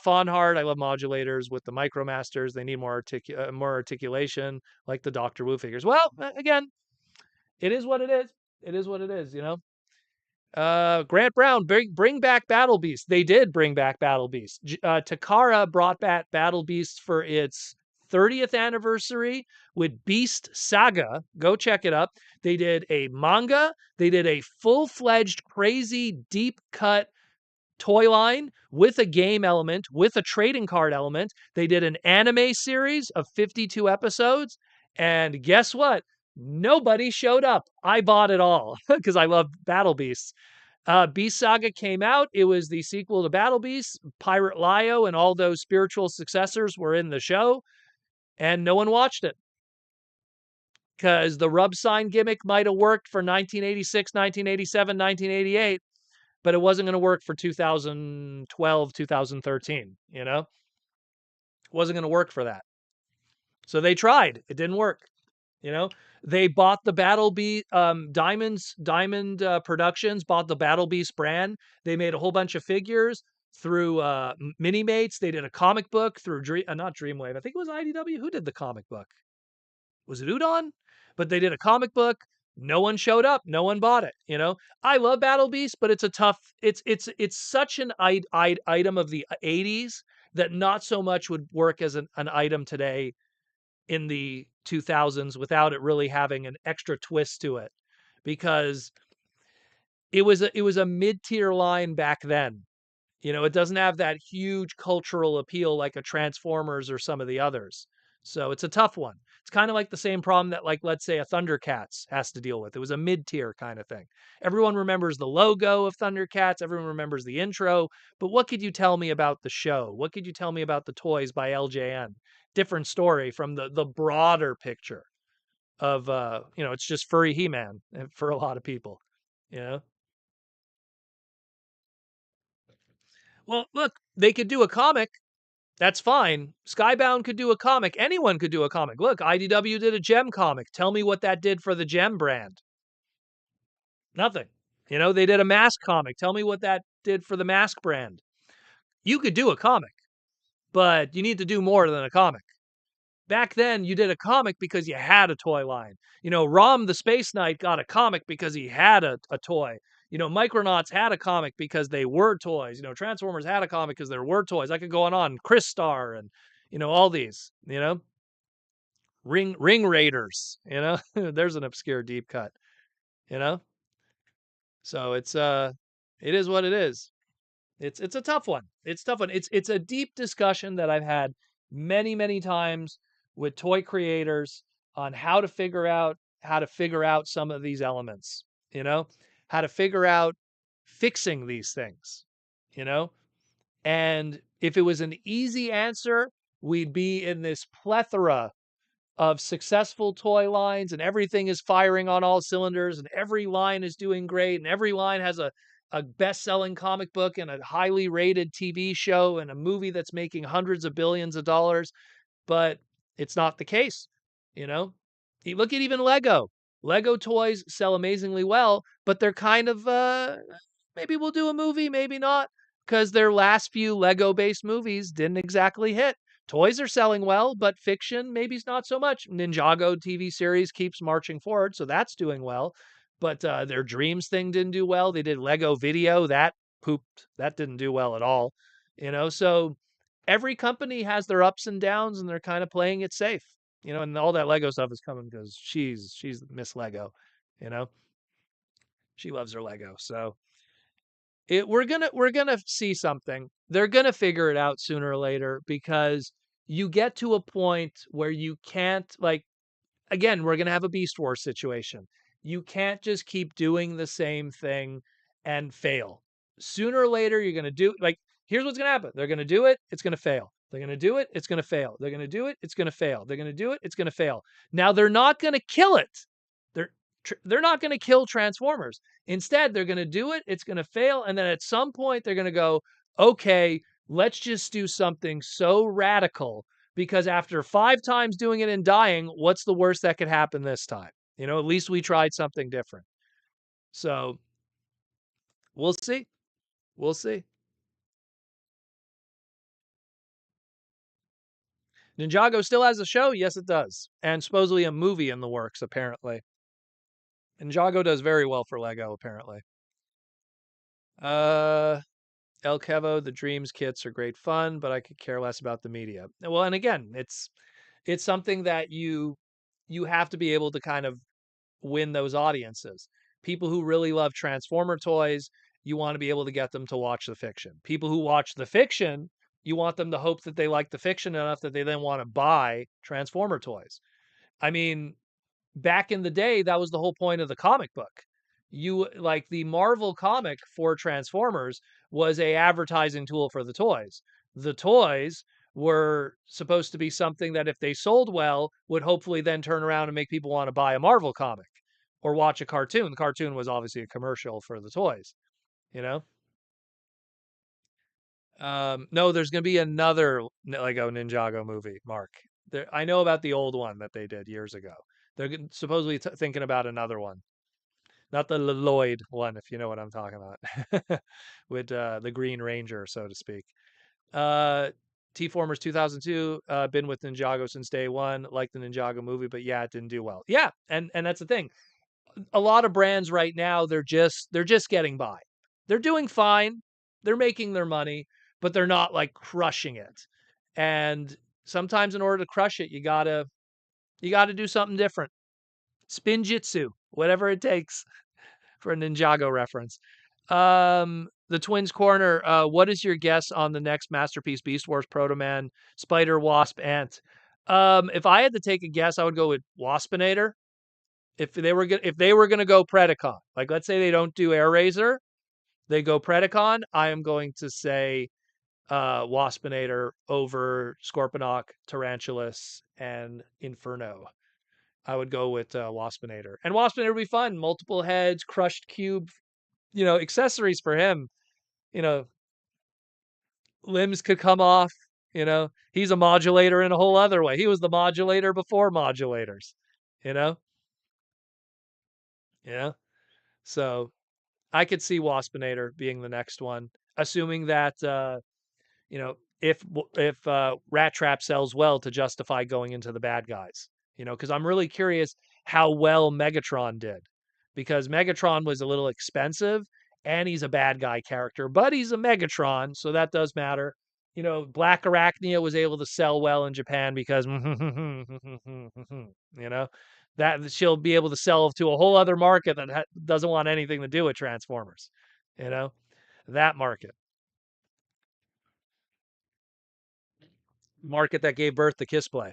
Fawn Heart, I love modulators with the Micromasters. They need more articulation, like the Doctor Wu figures. Well, again, it is what it is. It is what it is. Grant Brown, bring back Battle Beast. They did bring back Battle Beast. Takara brought back Battle Beast for its 30th anniversary with Beast Saga. Go check it up. They did a manga. They did a full-fledged, crazy, deep cut toy line with a game element, with a trading card element. They did an anime series of 52 episodes. And guess what? Nobody showed up. I bought it all because I love Battle Beasts. Beast Saga came out. It was the sequel to Battle Beasts. Pirate Lio and all those spiritual successors were in the show, and no one watched it because the rub sign gimmick might have worked for 1986, 1987, 1988, but it wasn't going to work for 2012, 2013, It wasn't going to work for that. So they tried. It didn't work. They bought the Battle Beast, Diamond Productions bought the Battle Beast brand. They made a whole bunch of figures through Mini-Mates. They did a comic book through not Dreamwave. I think it was IDW. Who did the comic book? Was it Udon? But they did a comic book. No one showed up. No one bought it. I love Battle Beast, but it's a tough. It's such an item of the '80s that not so much would work as an item today in the 2000s without it really having an extra twist to it, because it was a mid-tier line back then. It doesn't have that huge cultural appeal like a Transformers or some of the others. So it's a tough one. It's kind of like the same problem that, like, let's say a Thundercats has to deal with. It was a mid-tier kind of thing. Everyone remembers the logo of Thundercats, everyone remembers the intro, but what could you tell me about the show? What could you tell me about the toys by LJN? Different story from the broader picture of it's just furry He-Man for a lot of people, you know? Well, look, they could do a comic. That's fine. Skybound could do a comic. Anyone could do a comic. Look, IDW did a Gem comic. Tell me what that did for the Gem brand. Nothing. They did a Mask comic. Tell me what that did for the Mask brand. You could do a comic, but you need to do more than a comic. Back then, you did a comic because you had a toy line. Rom the Space Knight got a comic because he had a toy. Micronauts had a comic because they were toys. Transformers had a comic because there were toys. I could go on. Chris Star and all these. Ring Raiders. There's an obscure deep cut. You know, so it is what it is. It's a tough one. It's a tough one. It's a deep discussion that I've had many times with toy creators on how to figure out some of these elements, you know, how to figure out fixing these things, you know? And if it was an easy answer, we'd be in this plethora of successful toy lines and everything is firing on all cylinders and every line is doing great and every line has a best-selling comic book and a highly rated TV show and a movie that's making hundreds of billions of dollars, but it's not the case, you know? Look at even Lego. Lego toys sell amazingly well, but they're kind of maybe we'll do a movie, maybe not, because their last few Lego-based movies didn't exactly hit. Toys are selling well, but fiction maybe not so much. Ninjago TV series keeps marching forward, so that's doing well. But their Dreams thing didn't do well. They did Lego Video, that pooped. That didn't do well at all. So every company has their ups and downs, and they're kind of playing it safe. And all that Lego stuff is coming because she's Miss Lego. You know, she loves her Lego. So we're gonna see something. They're gonna figure it out sooner or later because you get to a point where you can't, like, again, we're gonna have a Beast Wars situation. You can't just keep doing the same thing and fail. Sooner or later, you're gonna do, like, here's what's gonna happen. They're gonna do it, it's gonna fail. They're gonna do it, it's gonna fail. They're gonna do it, it's gonna fail. They're gonna do it, it's gonna fail. Now they're not gonna kill it. They're they're not gonna kill Transformers. Instead, they're gonna do it, it's gonna fail, and then at some point they're gonna go, okay, let's just do something so radical because after 5 times doing it and dying, what's the worst that could happen this time? At least we tried something different. So we'll see. We'll see. Ninjago still has a show? Yes, it does. And supposedly a movie in the works, apparently. Ninjago does very well for Lego, apparently. Uh, El Kevo, the Dreams kits are great fun, but I could care less about the media. Well, and again, it's something that you have to be able to kind of win those audiences. People who really love Transformer toys, you want to be able to get them to watch the fiction. People who watch the fiction, you want them to hope that they like the fiction enough that they then want to buy Transformer toys. I mean, back in the day, that was the whole point of the comic book. Like the Marvel comic for Transformers was a advertising tool for the toys. The toys were supposed to be something that if they sold well would hopefully then turn around and make people want to buy a Marvel comic or watch a cartoon. The cartoon was obviously a commercial for the toys, you know? No, there's going to be another Lego Ninjago movie, Mark. I know about the old one that they did years ago. They're supposedly thinking about another one. Not the Lloyd one, if you know what I'm talking about, with the Green Ranger, so to speak. T-Formers 2002, been with Ninjago since day one, like the Ninjago movie, but yeah, it didn't do well. Yeah, and that's the thing. A lot of brands right now, they're just getting by. They're doing fine. They're making their money, but they're not like crushing it. And sometimes in order to crush it, you gotta do something different. Spinjitzu, whatever it takes. for a Ninjago reference. The Twins Corner, what is your guess on the next Masterpiece Beast Wars Protoman, Spider, Wasp, Ant? If I had to take a guess, I would go with Waspinator. If they were gonna go Predacon, like let's say they don't do Air Razor, they go Predacon, I am going to say Waspinator over Scorponok, Tarantulas, and Inferno. I would go with Waspinator. And Waspinator would be fun. Multiple heads, crushed cube, accessories for him. You know, limbs could come off. He's a modulator in a whole other way. He was the modulator before modulators. You know, yeah. So I could see Waspinator being the next one, assuming that if Rat Trap sells well to justify going into the bad guys, because I'm really curious how well Megatron did, because Megatron was a little expensive and he's a bad guy character, but he's a Megatron, so that does matter. Black Arachnia was able to sell well in Japan because, that she'll be able to sell to a whole other market that doesn't want anything to do with Transformers, you know, that market that gave birth to Kissplay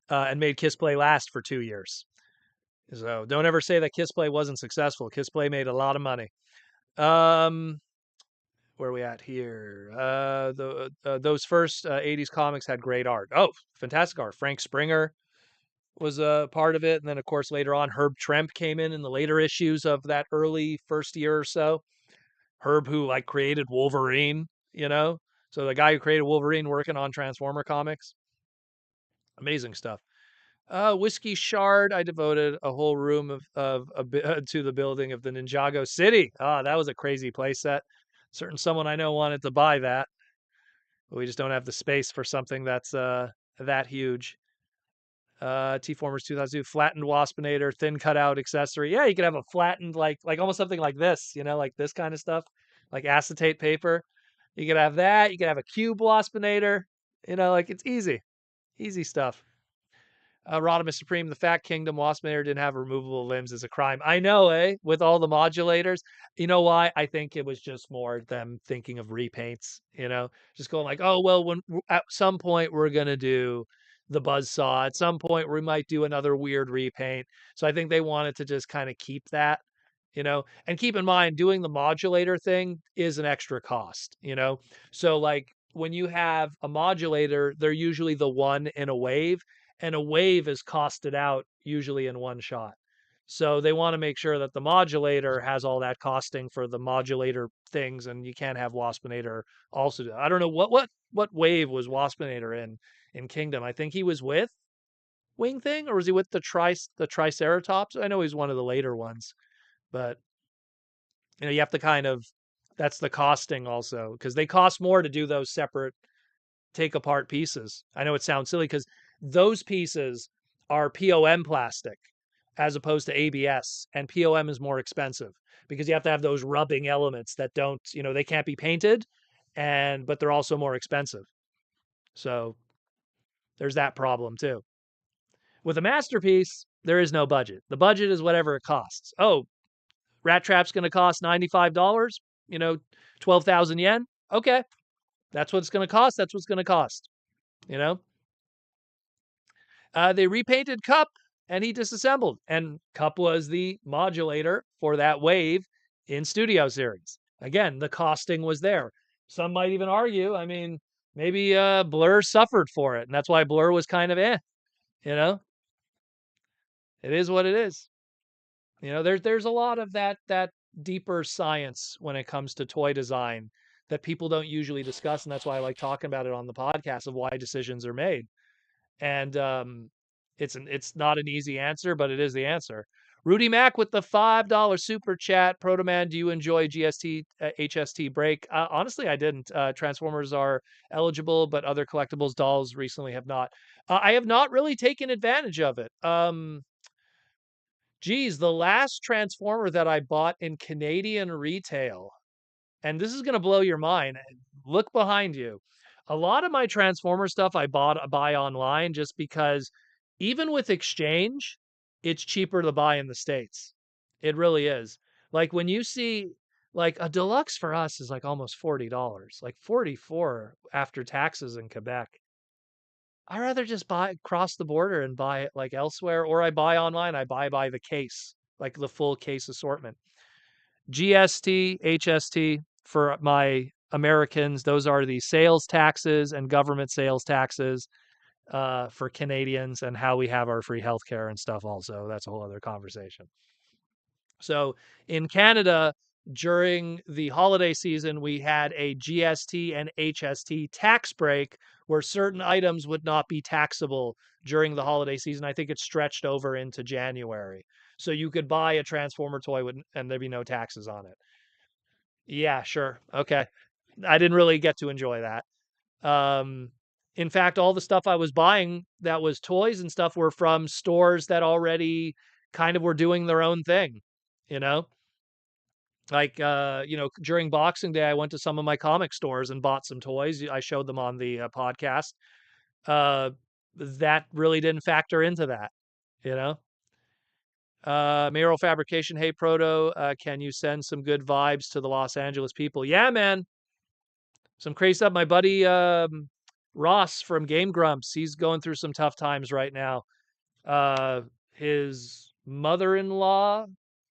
and made Kissplay last for 2 years. So don't ever say that Kissplay wasn't successful. Kissplay made a lot of money. Where are we at here? Those first 80s comics had great art. Oh, fantastic art. Frank Springer was a part of it. And then, of course, later on, Herb Trimpe came in the later issues of that early first year or so. Herb, who like created Wolverine, So the guy who created Wolverine working on Transformer comics. Amazing stuff. Whiskey Shard, I devoted a whole room to the building of the Ninjago City. That was a crazy playset. Certain someone I know wanted to buy that, but we just don't have the space for something that's that huge. T-Formers 2002, flattened Waspinator, thin cutout accessory. Yeah, you could have a flattened, like almost something like this, like this kind of stuff, like acetate paper. You could have that. You could have a cube Waspinator. It's easy stuff. Rodimus Supreme, the Fat Kingdom, Waspinator didn't have removable limbs is a crime. I know, eh? With all the modulators. You know why? I think it was just more them thinking of repaints, just going like, oh, well, when at some point we're going to do the Buzzsaw. At some point we might do another weird repaint. So I think they wanted to just kind of keep that, and keep in mind doing the modulator thing is an extra cost, So like when you have a modulator, they're usually the one in a wave, and a wave is costed out usually in one shot. So they want to make sure that the modulator has all that costing for the modulator things, and you can't have Waspinator also. I don't know what wave was Waspinator in Kingdom. I think he was with Wing Thing, or was he with the Triceratops? I know he's one of the later ones, but you have to kind of, that's the costing also, because they cost more to do those separate take apart pieces. I know it sounds silly because those pieces are POM plastic as opposed to ABS, and POM is more expensive because you have to have those rubbing elements that don't, they can't be painted, but they're also more expensive. So there's that problem too. With a masterpiece, there is no budget. The budget is whatever it costs. Oh, Rat Trap's going to cost $95, 12,000 yen. Okay. That's what it's going to cost. That's what's going to cost, They repainted Cup and he disassembled. And Cup was the modulator for that wave in Studio Series. Again, the costing was there. Some might even argue, maybe Blur suffered for it. And that's why Blur was kind of It is what it is. There's a lot of that deeper science when it comes to toy design that people don't usually discuss, and that's why I like talking about it on the podcast of why decisions are made. And it's not an easy answer, but it is the answer. Rudy Mack with the $5 super chat. Protoman, do you enjoy GST HST break? Honestly, I didn't. Transformers are eligible, but other collectibles dolls recently have not. I have not really taken advantage of it. Geez, the last Transformer that I bought in Canadian retail, and this is going to blow your mind. Look behind you. A lot of my Transformer stuff I buy online just because even with exchange, it's cheaper to buy in the States. It really is. Like when you see like a deluxe for us is like almost $40, like 44 after taxes in Quebec. I rather just buy cross the border and buy it like elsewhere, or I buy online. I buy by the case, like the full case assortment. GST, HST for my Americans, those are the sales taxes and government sales taxes for Canadians and how we have our free healthcare and stuff also. That's a whole other conversation. So in Canada, during the holiday season, we had a GST and HST tax break where certain items would not be taxable during the holiday season. I think it stretched over into January. So you could buy a Transformer toy and there'd be no taxes on it. Yeah, sure. Okay. I didn't really get to enjoy that. Um, in fact, all the stuff I was buying that was toys and stuff were from stores that already kind of were doing their own thing, you know? Like, during Boxing Day, I went to some of my comic stores and bought some toys. I showed them on the podcast. Uh, that really didn't factor into that, you know? Mayoral Fabrication, hey Proto, can you send some good vibes to the Los Angeles people? Yeah, man. Some crazy stuff. My buddy Ross from Game Grumps, he's going through some tough times right now. Uh, his mother-in-law,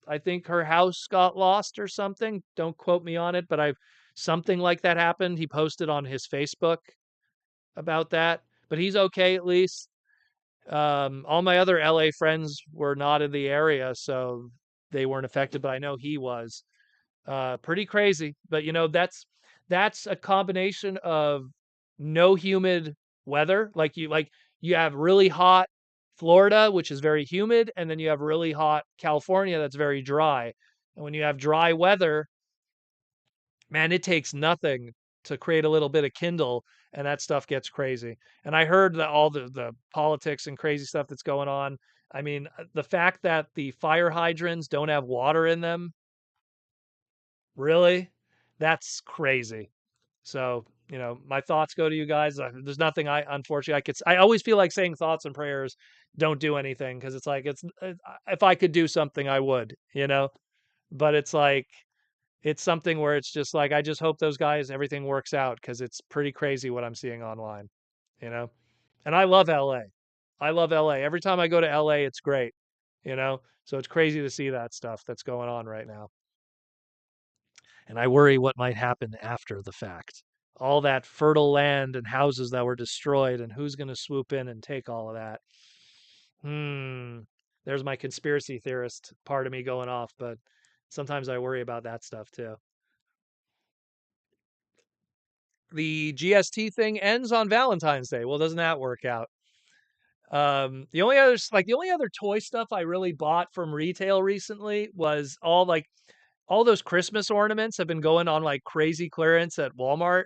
I think her house got lost or something. Don't quote me on it, but I something like that happened. He posted on his Facebook about that, but he's okay at least. All my other LA friends were not in the area, so they weren't affected, but I know he was. Pretty crazy, but that's a combination of no humid weather. You have really hot Florida, which is very humid, and then you have really hot California that's very dry. And when you have dry weather, man, it takes nothing to create a little bit of kindle, and that stuff gets crazy. And I heard that all the politics and crazy stuff that's going on. I mean, the fact that the fire hydrants don't have water in them, really, that's crazy. So, my thoughts go to you guys. There's nothing unfortunately, I always feel like saying thoughts and prayers don't do anything because it's like, if I could do something, I would. But it's like, it's something where it's just like, I just hope those guys, everything works out because it's pretty crazy what I'm seeing online, you know? And I love LA. I love LA. Every time I go to LA, it's great. So it's crazy to see that stuff that's going on right now. And I worry what might happen after the fact. All that fertile land and houses that were destroyed, and who's going to swoop in and take all of that? Hmm. There's my conspiracy theorist part of me going off, but sometimes I worry about that stuff too. The GST thing ends on Valentine's Day. Well, doesn't that work out? The only other toy stuff I really bought from retail recently was all those Christmas ornaments have been going on like crazy clearance at Walmart.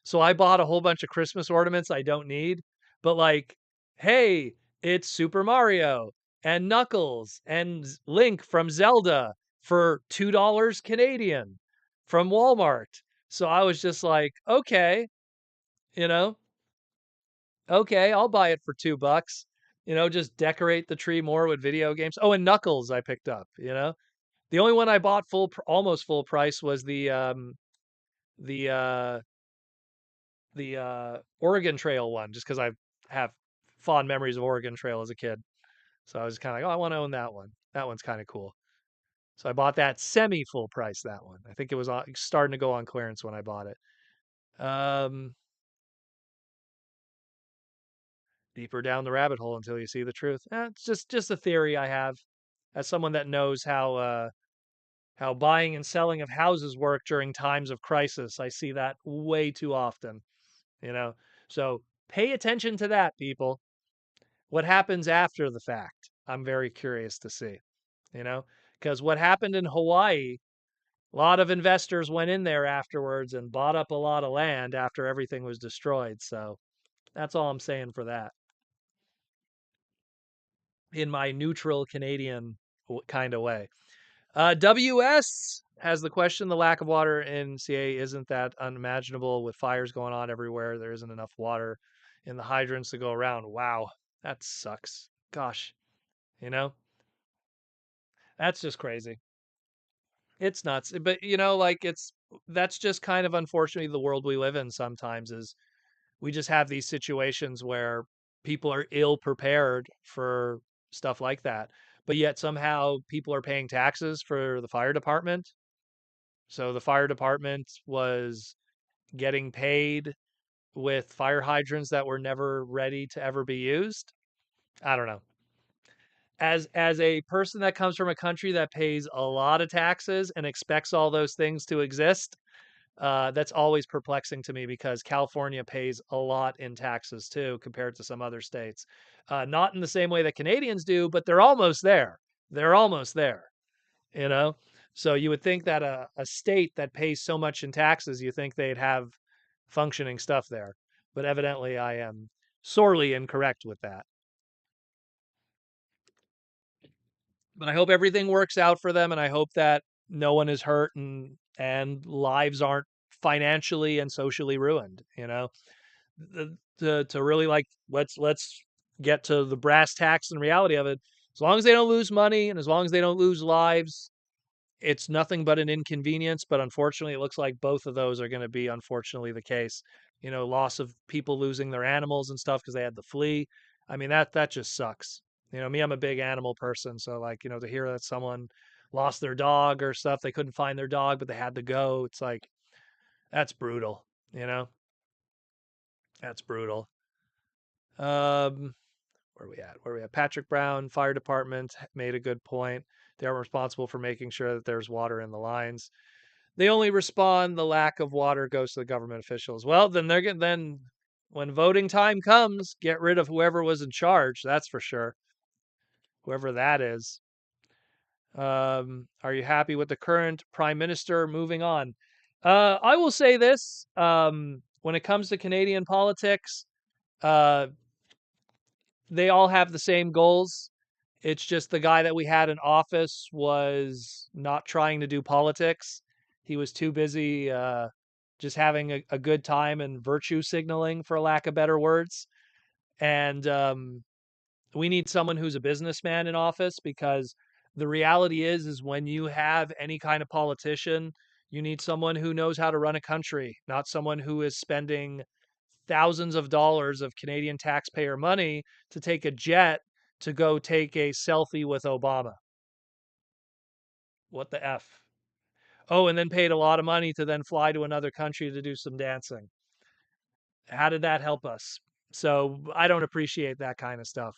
So I bought a whole bunch of Christmas ornaments I don't need. But like, hey, it's Super Mario and Knuckles and Link from Zelda for $2 Canadian from Walmart. So I was just like, you know, okay, I'll buy it for $2. Just decorate the tree more with video games. Oh, and Knuckles I picked up. The only one I bought almost full price was the uh the Oregon Trail one, just because I have fond memories of Oregon Trail as a kid. So I was kind of like, oh, I want to own that one. That one's kind of cool. So I bought that semi full price. That one, I think it was starting to go on clearance when I bought it. Um, Deeper down the rabbit hole until you see the truth. It's just a theory I have as someone that knows how buying and selling of houses work during times of crisis. I see that way too often, you know. So pay attention to that, people. What happens after the fact? I'm very curious to see, you know, because what happened in Hawaii, a lot of investors went in there afterwards and bought up a lot of land after everything was destroyed. So that's all I'm saying for that. In my neutral Canadian kind of way. WS has the question: the lack of water in CA isn't that unimaginable with fires going on everywhere. There isn't enough water in the hydrants to go around. Wow, that sucks. Gosh, you know, that's just crazy. It's nuts. But you know, like that's just kind of unfortunately the world we live in sometimes is we just have these situations where people are ill prepared for stuff like that. But yet somehow people are paying taxes for the fire department. So the fire department was getting paid with fire hydrants that were never ready to ever be used. I don't know. As a person that comes from a country that pays a lot of taxes and expects all those things to exist, that's always perplexing to me because California pays a lot in taxes too compared to some other states. Not in the same way that Canadians do, but they're almost there. They're almost there, you know? So you would think that a state that pays so much in taxes, you think they'd have functioning stuff there. But evidently I am sorely incorrect with that. But I hope everything works out for them, and I hope that no one is hurt and lives aren't financially and socially ruined. You know, to really like let's get to the brass tacks and reality of it. As long as they don't lose money and as long as they don't lose lives, it's nothing but an inconvenience. But unfortunately, it looks like both of those are going to be unfortunately the case. You know, loss of people losing their animals and stuff because they had to flee. I mean, that just sucks. You know, me, I'm a big animal person, so like, you know, to hear that someone lost their dog or stuff, they couldn't find their dog, but they had to go. It's like that's brutal. You know, that's brutal. Um, where are we at? Where are we at? Patrick Brown, fire department made a good point. They are responsible for making sure that there's water in the lines. They only respond the lack of water goes to the government officials. Well, then they're getting then when voting time comes, get rid of whoever was in charge. That's for sure. Whoever that is. Are you happy with the current prime minister? Moving on. I will say this: when it comes to Canadian politics, uh, they all have the same goals. It's just the guy that we had in office was not trying to do politics. He was too busy just having a good time and virtue signaling, for lack of better words. And we need someone who's a businessman in office because the reality is when you have any kind of politician, you need someone who knows how to run a country, not someone who is spending thousands of dollars of Canadian taxpayer money to take a jet to go take a selfie with Obama. What the F? Oh, and then paid a lot of money to then fly to another country to do some dancing. How did that help us? So I don't appreciate that kind of stuff.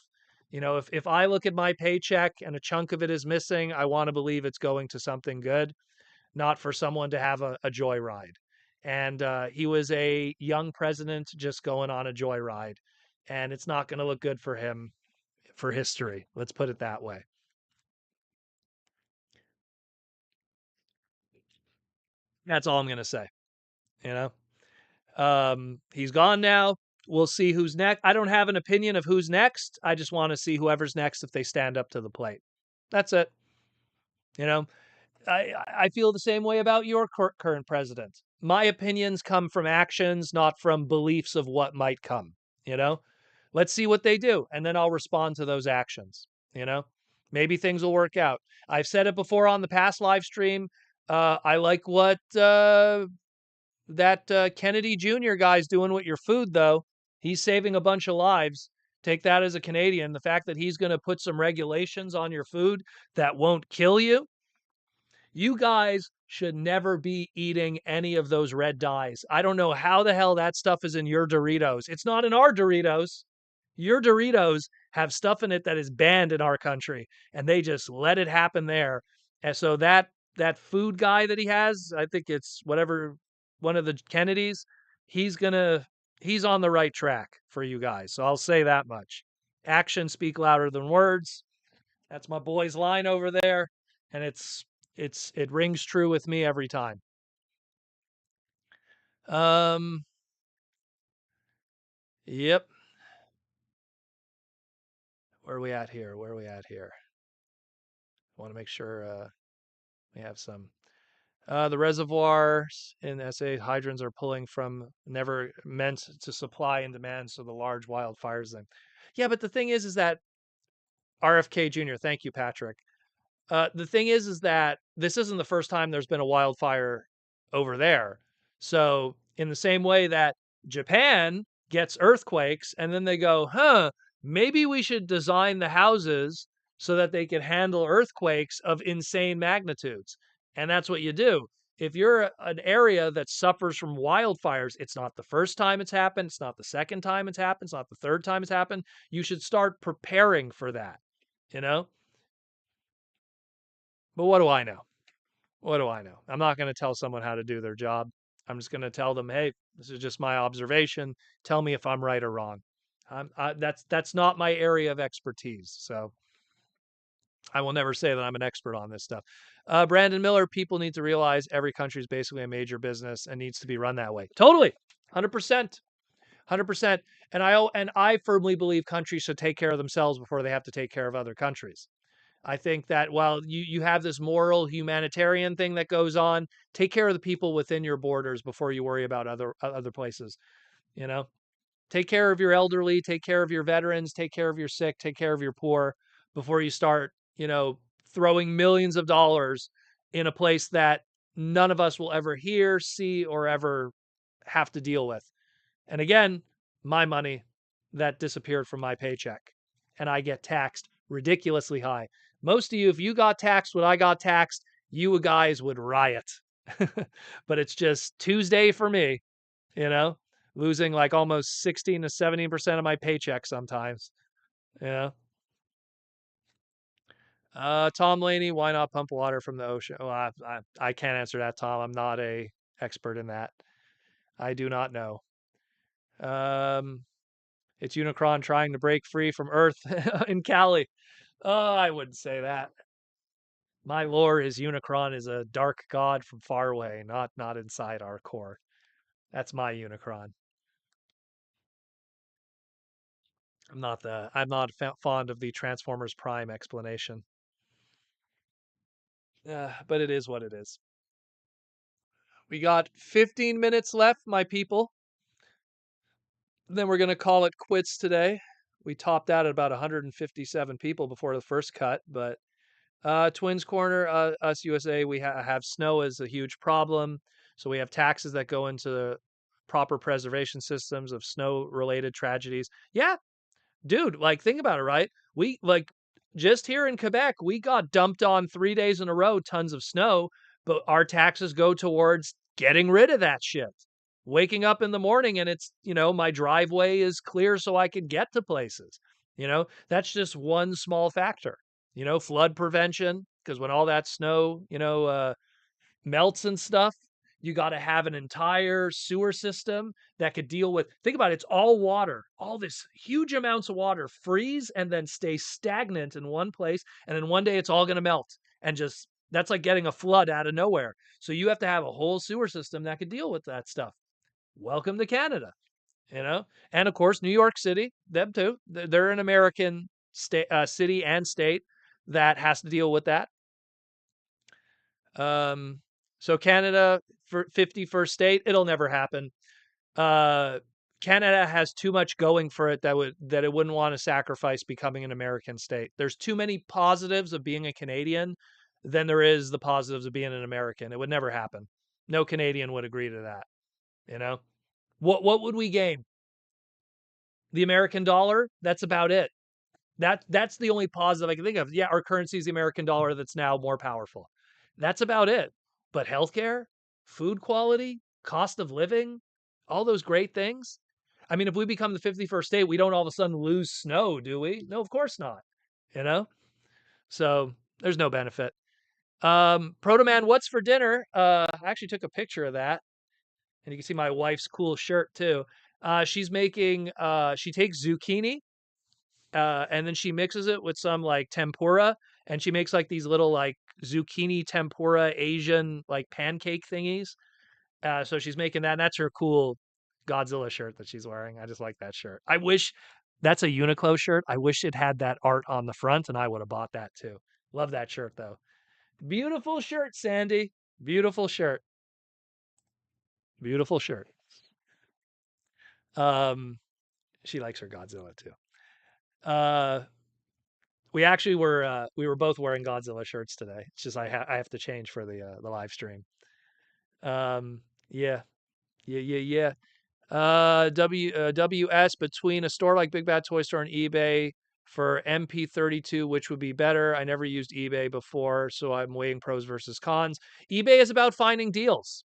You know, if I look at my paycheck and a chunk of it is missing, I want to believe it's going to something good, not for someone to have a joyride. And he was a young president just going on a joyride. And it's not going to look good for him for history. Let's put it that way. That's all I'm going to say. You know, he's gone now. We'll see who's next. I don't have an opinion of who's next. I just want to see whoever's next if they stand up to the plate. That's it. You know, I feel the same way about your current president. My opinions come from actions, not from beliefs of what might come. You know, let's see what they do, and then I'll respond to those actions. You know, maybe things will work out. I've said it before on the past live stream. I like what that Kennedy Jr. guy's doing with your food, though. He's saving a bunch of lives. Take that as a Canadian. The fact that he's going to put some regulations on your food that won't kill you. You guys should never be eating any of those red dyes. I don't know how the hell that stuff is in your Doritos. It's not in our Doritos. Your Doritos have stuff in it that is banned in our country, and they just let it happen there. And so that food guy that he has, I think it's whatever one of the Kennedys, he's on the right track for you guys. So I'll say that much. Actions speak louder than words. That's my boy's line over there, and it rings true with me every time. Um, yep. Where are we at here? Where are we at here? I want to make sure we have some. The reservoirs in SA hydrants are pulling from never meant to supply and demand, so the large wildfires then. Yeah, but the thing is that RFK Jr. Thank you, Patrick. The thing is that this isn't the first time there's been a wildfire over there. So, in the same way that Japan gets earthquakes, and then they go, huh, maybe we should design the houses so that they can handle earthquakes of insane magnitudes. And that's what you do. If you're an area that suffers from wildfires, it's not the first time it's happened, it's not the second time it's happened, it's not the third time it's happened. You should start preparing for that, you know? But what do I know? What do I know? I'm not going to tell someone how to do their job. I'm just going to tell them, hey, this is just my observation. Tell me if I'm right or wrong. That's not my area of expertise. So I will never say that I'm an expert on this stuff. Brandon Miller, people need to realize every country is basically a major business and needs to be run that way. Totally, 100%. 100%. And I firmly believe countries should take care of themselves before they have to take care of other countries. I think that while you have this moral humanitarian thing that goes on, take care of the people within your borders before you worry about other places. You know, take care of your elderly, take care of your veterans, take care of your sick, take care of your poor before you start, throwing millions of dollars in a place that none of us will ever hear, see, or ever have to deal with. And again, my money that disappeared from my paycheck. And I get taxed ridiculously high. Most of you, if you got taxed what I got taxed, you guys would riot. But it's just Tuesday for me, you know, losing like almost 16 to 17% of my paycheck sometimes. Yeah. Tom Laney, why not pump water from the ocean? Well, I can't answer that, Tom. I'm not a expert in that. I do not know. Um, It's Unicron trying to break free from Earth in Cali. Oh, I wouldn't say that. My lore is Unicron is a dark god from far away, not inside our core. That's my Unicron. I'm not fond of the Transformers Prime explanation. But it is what it is. We got 15 minutes left, my people. Then we're gonna call it quits today. We topped out at about 157 people before the first cut, but Twins Corner, us USA, we have snow as a huge problem. So we have taxes that go into the proper preservation systems of snow related tragedies. Yeah, dude, like think about it, right? We like just here in Quebec, we got dumped on 3 days in a row, tons of snow, but our taxes go towards getting rid of that shit. Waking up in the morning and it's, my driveway is clear so I can get to places. That's just one small factor. Flood prevention, because when all that snow, melts and stuff, you got to have an entire sewer system that could deal with. Think about it, it's all water, all this huge amounts of water freeze and then stay stagnant in one place. And then one day it's all going to melt and just that's like getting a flood out of nowhere. So you have to have a whole sewer system that could deal with that stuff. Welcome to Canada, you know? And of course, New York City, them too. They're an American state, city and state that has to deal with that. Um, so Canada for 51st state, it'll never happen. Uh, Canada has too much going for it that it wouldn't want to sacrifice becoming an American state. There's too many positives of being a Canadian than there is the positives of being an American. It would never happen. No Canadian would agree to that, you know? What would we gain? The American dollar? That's about it. That's the only positive I can think of. Yeah, our currency is the American dollar that's now more powerful. That's about it. But healthcare, food quality, cost of living, all those great things. I mean, if we become the 51st state, we don't all of a sudden lose snow, do we? No, of course not. You know? So there's no benefit. Protoman, what's for dinner? I actually took a picture of that. And you can see my wife's cool shirt too. She's making she takes zucchini and then she mixes it with some like tempura, and she makes like these little like zucchini tempura Asian like pancake thingies. So she's making that, and that's her cool Godzilla shirt that she's wearing. I just like that shirt. I wish that's a Uniqlo shirt. I wish it had that art on the front, and I would have bought that too. Love that shirt though. Beautiful shirt, Sandy. Beautiful shirt. Beautiful shirt. Um, she likes her Godzilla too. Uh, We were both wearing Godzilla shirts today. It's just I have to change for the live stream. Um, yeah, yeah. WS between a store like Big Bad Toy Store and eBay for MP32, which would be better? I never used eBay before, so I'm weighing pros versus cons. eBay is about finding deals.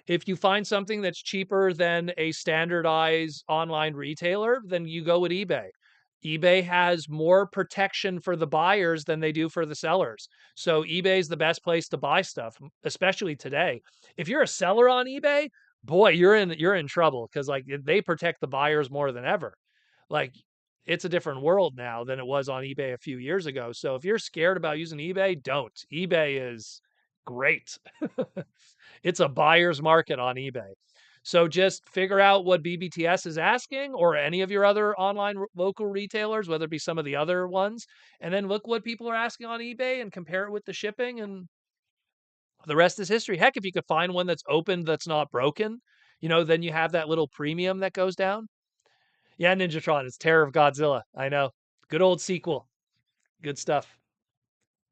If you find something that's cheaper than a standardized online retailer, then you go with eBay. eBay has more protection for the buyers than they do for the sellers. So eBay is the best place to buy stuff, especially today. If you're a seller on eBay, boy, you're in trouble because like they protect the buyers more than ever. Like it's a different world now than it was on eBay a few years ago. So if you're scared about using eBay, don't. eBay is great. It's a buyer's market on eBay. So just figure out what BBTS is asking or any of your other online local retailers, whether it be some of the other ones, and then look what people are asking on eBay and compare it with the shipping, and the rest is history. Heck, if you could find one that's opened that's not broken, then you have that little premium that goes down. Yeah, Ninjatron, it's Terror of Godzilla. I know. Good old sequel. Good stuff.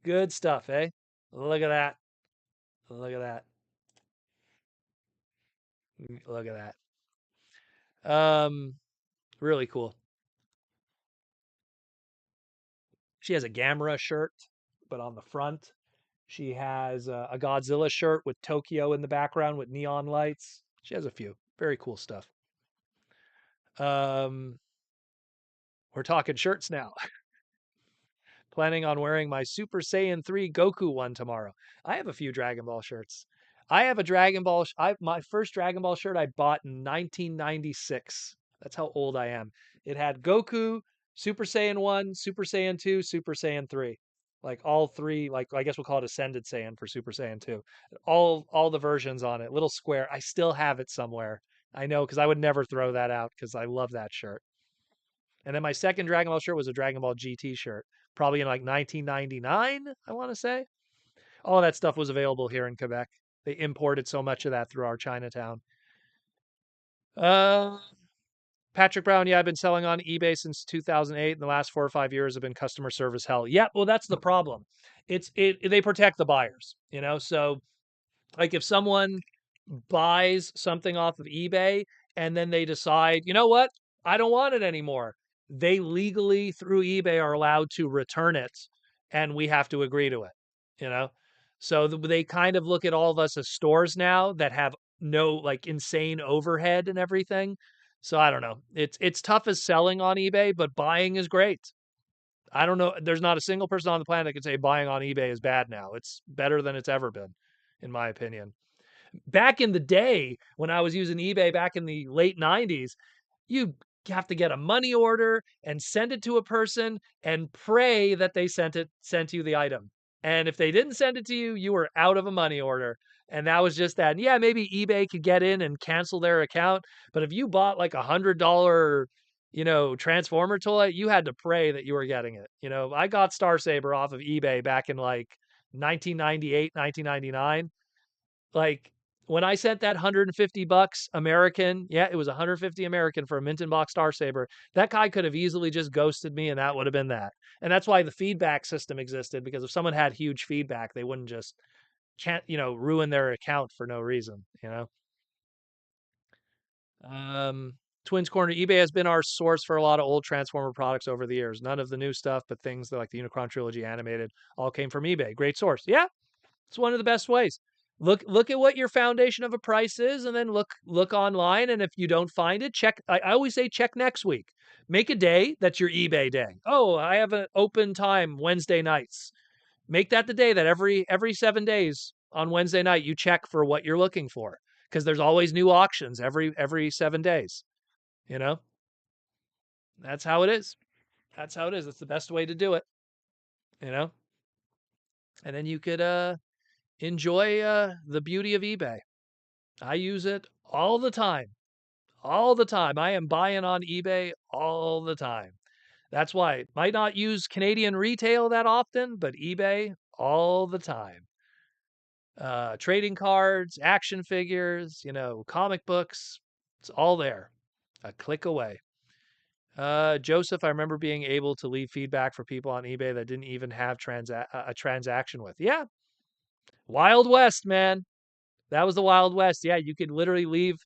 Good stuff, eh? Look at that. Look at that. Look at that. Really cool. She has a Gamera shirt, but on the front, she has a Godzilla shirt with Tokyo in the background with neon lights. She has a few. Very cool stuff. Um, we're talking shirts now. Planning on wearing my Super Saiyan 3 Goku one tomorrow. I have a few Dragon Ball shirts. I have a Dragon Ball. My first Dragon Ball shirt I bought in 1996. That's how old I am. It had Goku, Super Saiyan 1, Super Saiyan 2, Super Saiyan 3. Like all three, like I guess we'll call it Ascended Saiyan for Super Saiyan 2. All the versions on it. Little square. I still have it somewhere. I know because I would never throw that out because I love that shirt. And then my second Dragon Ball shirt was a Dragon Ball GT shirt, probably in like 1999, I want to say. All of that stuff was available here in Quebec. They imported so much of that through our Chinatown. Uh, Patrick Brown, yeah, I've been selling on eBay since 2008. In the last 4 or 5 years have been customer service hell. Yeah, well, that's the problem. They protect the buyers, So like if someone buys something off of eBay and then they decide, you know what? I don't want it anymore. They legally through eBay are allowed to return it and we have to agree to it, you know? So they kind of look at all of us as stores now that have no like insane overhead and everything. So I don't know. It's tough as selling on eBay, but buying is great. I don't know. There's not a single person on the planet that can say buying on eBay is bad now. It's better than it's ever been, in my opinion. Back in the day when I was using eBay back in the late 90s, you have to get a money order and send it to a person and pray that they sent you the item. And if they didn't send it to you, you were out of a money order. And that was just that. And yeah, maybe eBay could get in and cancel their account, but if you bought like $100, Transformer toy, you had to pray that you were getting it. I got Star Saber off of eBay back in like 1998, 1999. Like when I sent that 150 bucks American, yeah, it was 150 American for a mint and box Star Saber. That guy could have easily just ghosted me and that would have been that. And that's why the feedback system existed, because if someone had huge feedback, they wouldn't just ruin their account for no reason. Um Twins Corner, eBay has been our source for a lot of old Transformer products over the years. None of the new stuff, but things that like the Unicron Trilogy animated all came from eBay. Great source. Yeah, it's one of the best ways. Look at what your foundation of a price is, and then look online. And if you don't find it, check. I always say check next week. Make a day that's your eBay day. Oh, I have an open time Wednesday nights. Make that the day that every 7 days on Wednesday night you check for what you're looking for, because there's always new auctions every 7 days. You know that's how it is. That's how it is. That's the best way to do it. You know, and then you could enjoy the beauty of eBay. I use it all the time. All the time. I am buying on eBay all the time. That's why might not use Canadian retail that often, but eBay all the time. Trading cards, action figures, comic books, it's all there. A click away. Joseph, I remember being able to leave feedback for people on eBay that didn't even have a transaction with. Yeah, Wild West, man. That was the Wild West. Yeah, you could literally leave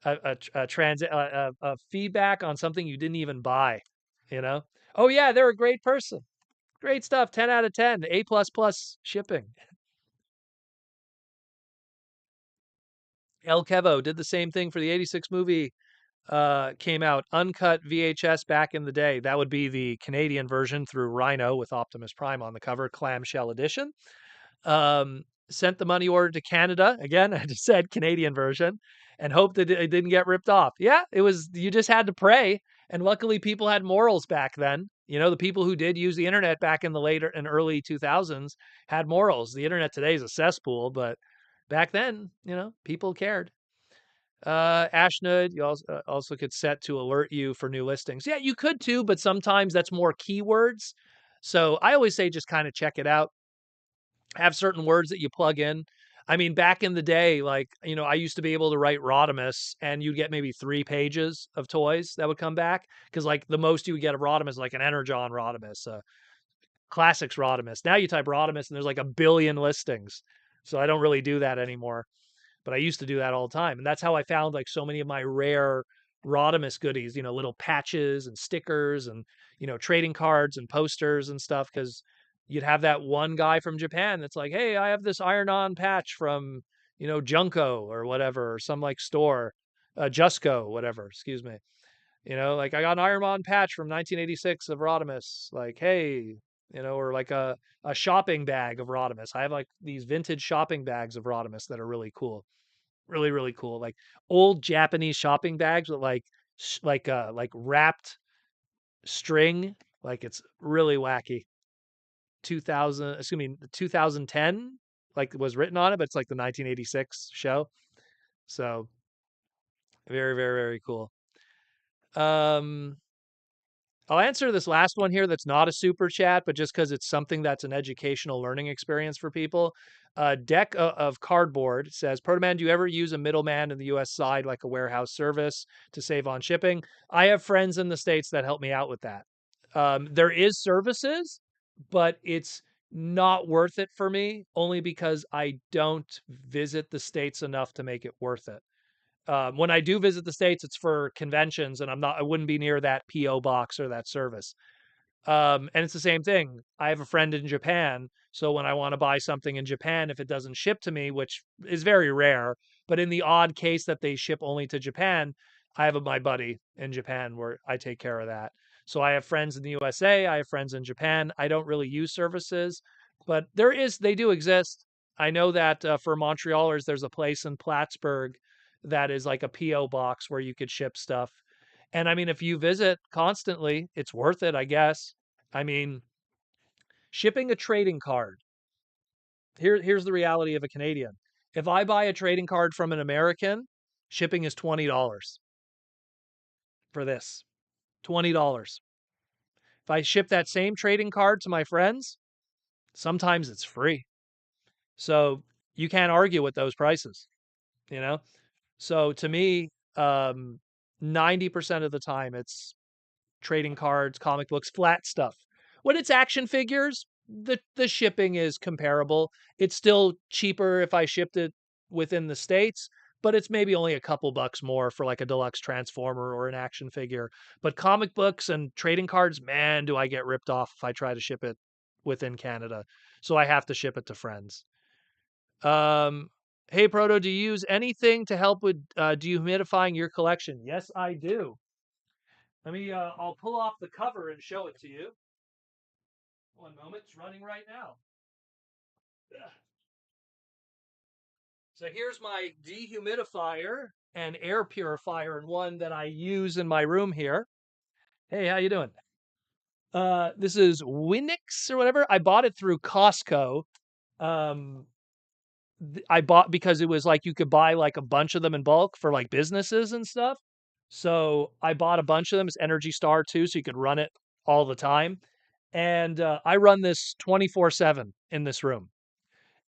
a feedback on something you didn't even buy. You know? Oh yeah, they're a great person. Great stuff. 10 out of 10. A plus plus shipping. El Kevo did the same thing for the 86 movie. Came out uncut VHS back in the day. That would be the Canadian version through Rhino with Optimus Prime on the cover, clamshell edition. Um, Sent the money order to Canada. Again, I just said Canadian version and hoped that it didn't get ripped off. Yeah, it was, you just had to pray. And luckily, people had morals back then. You know, the people who did use the internet back in the later and early 2000s had morals. The internet today is a cesspool, but back then, you know, people cared. Ashnud, you also could set to alert you for new listings. Yeah, you could too, but sometimes that's more keywords. So I always say just kind of check it out. Have certain words that you plug in. I mean, back in the day, like, you know, I used to be able to write Rodimus and you'd get maybe 3 pages of toys that would come back. Cause like the most you would get of Rodimus, like an Energon Rodimus, Classics Rodimus. Now you type Rodimus and there's like a billion listings. So I don't really do that anymore, but I used to do that all the time. And that's how I found like so many of my rare Rodimus goodies, you know, little patches and stickers and, you know, trading cards and posters and stuff. Cause you'd have that one guy from Japan that's like, hey, I have this Iron On patch from, you know, Junko or whatever, or some like store, Jusco, whatever, excuse me. You know, like I got an Iron Man patch from 1986 of Rodimus. Like, hey, you know, or like a shopping bag of Rodimus. I have like these vintage shopping bags of Rodimus that are really cool, really really cool. Like old Japanese shopping bags with like wrapped string. Like it's really wacky. 2000, excuse me, 2010, like was written on it, but it's like the 1986 show. So very very very cool. Um, I'll answer this last one here that's not a super chat, but just because it's something that's an educational learning experience for people. Deck of Cardboard says, Protoman, do you ever use a middleman in the US side, like a warehouse service, to save on shipping? I have friends in the States that help me out with that. There is services, but it's not worth it for me, only because I don't visit the States enough to make it worth it. When I do visit the States, it's for conventions, and I wouldn't be near that PO box or that service. And it's the same thing. I have a friend in Japan, so when I want to buy something in Japan, if it doesn't ship to me, which is very rare, but in the odd case that they ship only to Japan, I have my buddy in Japan where I take care of that. So I have friends in the USA, I have friends in Japan. I don't really use services, but they do exist. I know that for Montrealers, there's a place in Plattsburgh that is like a PO box where you could ship stuff. And I mean, if you visit constantly, it's worth it, I guess. I mean, shipping a trading card. Here's the reality of a Canadian. If I buy a trading card from an American, shipping is $20 for this. $20. If I ship that same trading card to my friends, sometimes it's free. So you can't argue with those prices, you know? So to me, 90% of the time it's trading cards, comic books, flat stuff. When it's action figures, the shipping is comparable. It's still cheaper if I shipped it within the States, but it's maybe only a couple bucks more for like a deluxe transformer or an action figure. But comic books and trading cards, man, do I get ripped off if I try to ship it within Canada. So I have to ship it to friends. Hey Proto, do you use anything to help with dehumidifying your collection? Yes, I do. Let me, I'll pull off the cover and show it to you. One moment, it's running right now. So here's my dehumidifier and air purifier in one that I use in my room here. Hey, how you doing? This is Winnix or whatever. I bought it through Costco. Um, I bought because it was like you could buy like a bunch of them in bulk for like businesses and stuff. So I bought a bunch of them. It's Energy Star too, so you could run it all the time. And I run this 24/7 in this room.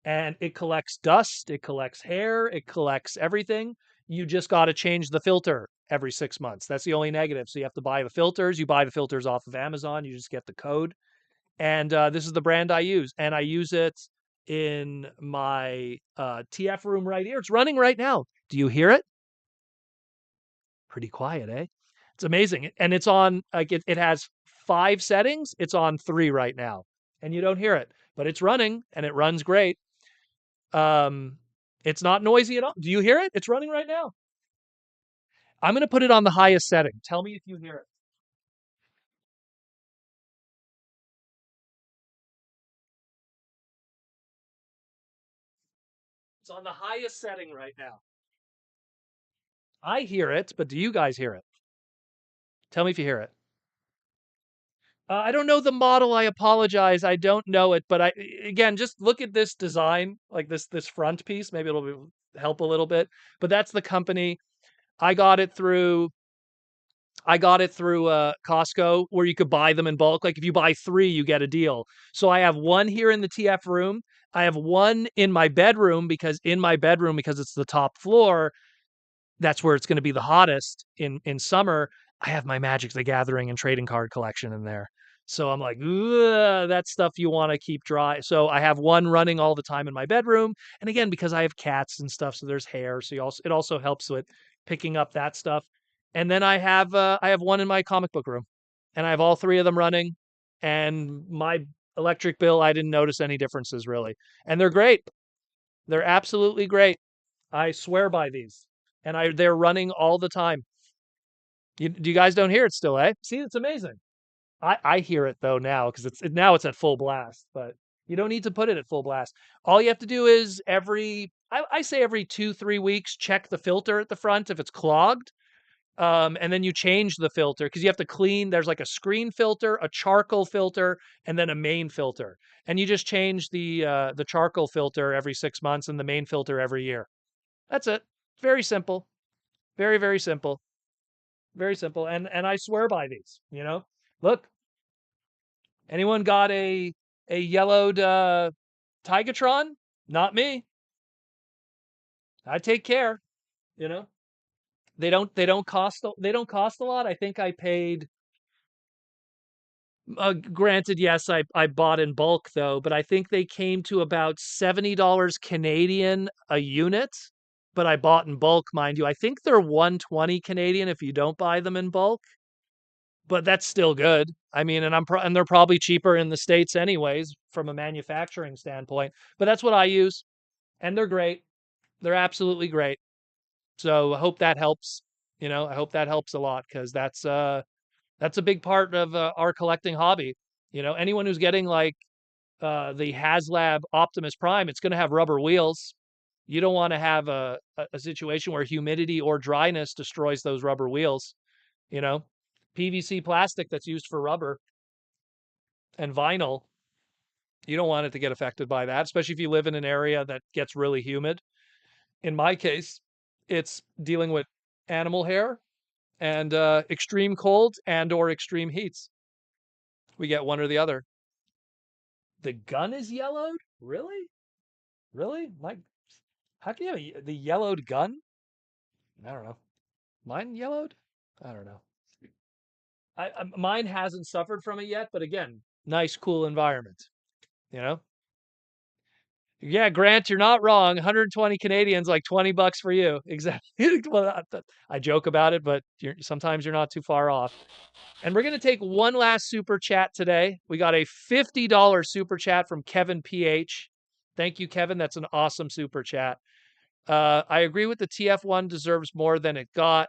And it collects dust, it collects hair, it collects everything. You just got to change the filter every 6 months. That's the only negative. So you have to buy the filters. You buy the filters off of Amazon. You just get the code. And this is the brand I use. And I use it in my TF room right here. It's running right now. Do you hear it? Pretty quiet, eh? It's amazing. And it's on, like, it has 5 settings. It's on 3 right now. And you don't hear it, but it's running and it runs great. Um, it's not noisy at all. Do you hear it? It's running right now. I'm going to put it on the highest setting. Tell me if you hear it. It's on the highest setting right now. I hear it, but do you guys hear it? Tell me if you hear it. I don't know the model. I apologize. I don't know it, but again, just look at this design, like this front piece. Maybe help a little bit. But that's the company. I got it through Costco, where you could buy them in bulk. Like if you buy 3, you get a deal. So I have one here in the TF room. I have one in my bedroom because it's the top floor, that's where it's going to be the hottest in summer. I have my Magic the Gathering and trading card collection in there. So I'm like, "Ugh, that's stuff you want to keep dry." So I have one running all the time in my bedroom. And again, because I have cats and stuff, so there's hair. So it also helps with picking up that stuff. And then I have one in my comic book room. And I have all 3 of them running. And my electric bill, I didn't notice any differences really. And they're great. They're absolutely great. I swear by these. And they're running all the time. You guys don't hear it still, eh? See, it's amazing. I hear it though now because now it's at full blast, but you don't need to put it at full blast. All you have to do is I say every 2-3 weeks, check the filter at the front if it's clogged. And then you change the filter because you have to clean. There's like a screen filter, a charcoal filter, and then a main filter. And you just change the charcoal filter every 6 months and the main filter every year. That's it. Very simple. Very, very simple. Very simple. And I swear by these, you know. Look, anyone got a yellowed Tigatron? Not me. I take care, you know. They don't cost a lot. I think I paid granted, yes, I bought in bulk though, but I think they came to about $70 Canadian a unit. But I bought in bulk, mind you. I think they're 120 Canadian if you don't buy them in bulk. But that's still good. I mean, and they're probably cheaper in the States anyways from a manufacturing standpoint. But that's what I use, and they're great. They're absolutely great. So I hope that helps. I hope that helps a lot because that's a big part of our collecting hobby. Anyone who's getting like the HasLab Optimus Prime, it's going to have rubber wheels. You don't want to have a situation where humidity or dryness destroys those rubber wheels. You know, PVC plastic that's used for rubber and vinyl, you don't want it to get affected by that, especially if you live in an area that gets really humid. In my case, it's dealing with animal hair and extreme cold and or extreme heats. We get one or the other. The gun is yellowed? Really? Really? How can you have the yellowed gun? I don't know. Mine yellowed? I don't know. Mine hasn't suffered from it yet, but again, nice, cool environment. You know? Yeah, Grant, you're not wrong. 120 Canadians, like $20 for you. Exactly. Well, I joke about it, but sometimes you're not too far off. And we're going to take one last super chat today. We got a $50 super chat from Kevin PH. Thank you, Kevin. That's an awesome super chat. I agree with the TF1 deserves more than it got.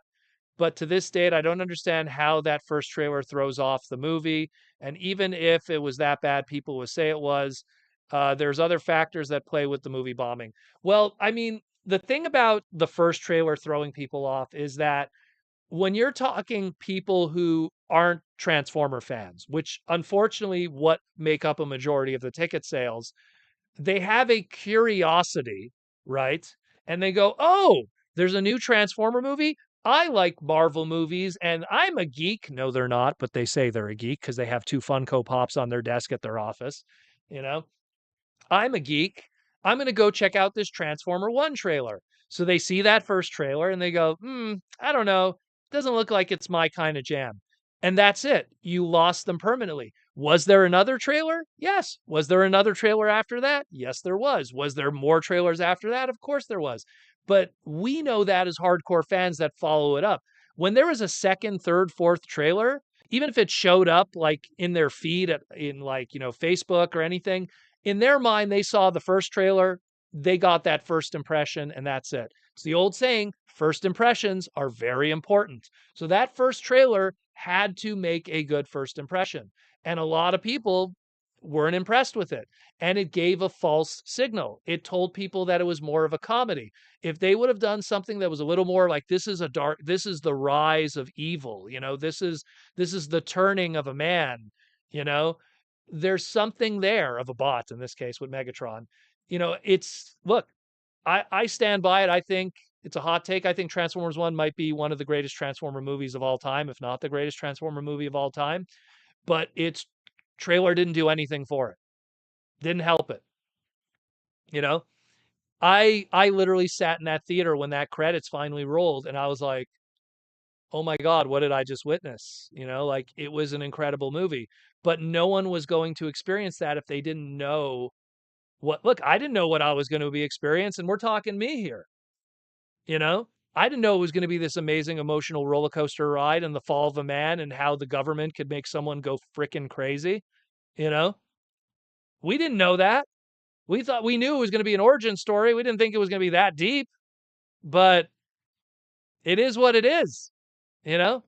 But to this date, I don't understand how that first trailer throws off the movie. And even if it was that bad, people would say it was. There's other factors that play with the movie bombing. Well, I mean, the thing about the first trailer throwing people off is that when you're talking people who aren't Transformer fans, which unfortunately what make up a majority of the ticket sales, they have a curiosity, right? And they go, "Oh, there's a new Transformer movie. I like Marvel movies and I'm a geek." No, they're not, but they say they're a geek because they have 2 Funko Pops on their desk at their office. You know, I'm a geek. I'm going to go check out this Transformer 1 trailer. So they see that first trailer and they go, I don't know. Doesn't look like it's my kind of jam. And that's it. You lost them permanently. Was there another trailer? Yes. Was there another trailer after that? Yes, there was. Was there more trailers after that? Of course there was. But we know that as hardcore fans that follow it up. When there was a second, third, fourth trailer, even if it showed up like in their feed in like, Facebook or anything, in their mind, they saw the first trailer, they got that first impression, and that's it. It's the old saying, first impressions are very important. So that first trailer had to make a good first impression. And a lot of people weren't impressed with it. And it gave a false signal. It told people that it was more of a comedy. If they would have done something that was a little more like this is the rise of evil, this is the turning of a man, you know, there's something there of a bot in this case with Megatron. It's look, I stand by it. I think it's a hot take. I think Transformers 1 might be one of the greatest Transformer movies of all time, if not the greatest Transformer movie of all time. But its trailer didn't do anything for it. Didn't help it. You know? I literally sat in that theater when that credits finally rolled and I was like, "Oh my god, what did I just witness?" Like it was an incredible movie. But no one was going to experience that if they didn't know I didn't know what I was going to be experiencing. We're talking me here. You know, I didn't know it was going to be this amazing emotional roller coaster ride and the fall of a man and how the government could make someone go freaking crazy. You know, we didn't know that. We thought we knew it was going to be an origin story. We didn't think it was going to be that deep, but it is what it is, you know?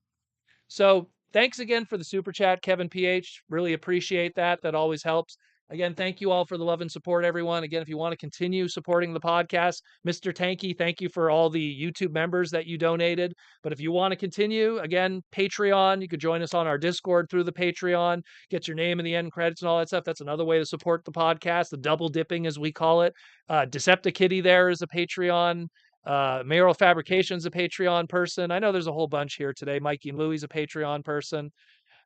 So thanks again for the super chat, Kevin PH. Really appreciate that. That always helps. Again, thank you all for the love and support, everyone. Again, if you want to continue supporting the podcast, Mr. Tanky, thank you for all the YouTube members that you donated. But if you want to continue, again, Patreon, you could join us on our Discord through the Patreon, get your name in the end credits and all that stuff. That's another way to support the podcast, the double dipping, as we call it. Decepticitty there is a Patreon. Mayoral Fabrication's a Patreon person. I know there's a whole bunch here today. Mikey and Louie's a Patreon person.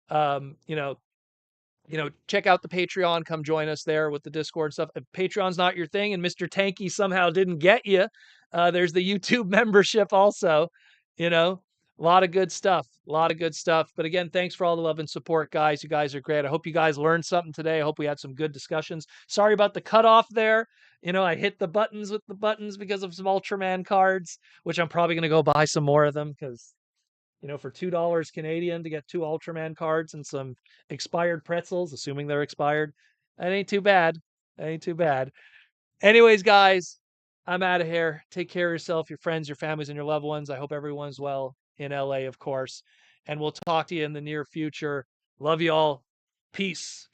Um, you know, check out the Patreon. Come join us there with the Discord stuff. If Patreon's not your thing and Mr. Tanky somehow didn't get you, there's the YouTube membership also. You know, a lot of good stuff. A lot of good stuff. But again, thanks for all the love and support, guys. You guys are great. I hope you guys learned something today. I hope we had some good discussions. Sorry about the cutoff there. I hit the buttons with the buttons because of some Ultraman cards, which I'm probably going to go buy some more of them because for $2 Canadian to get 2 Ultraman cards and some expired pretzels, assuming they're expired. That ain't too bad. That ain't too bad. Anyways, guys, I'm out of here. Take care of yourself, your friends, your families, and your loved ones. I hope everyone's well in LA, of course. And we'll talk to you in the near future. Love you all. Peace.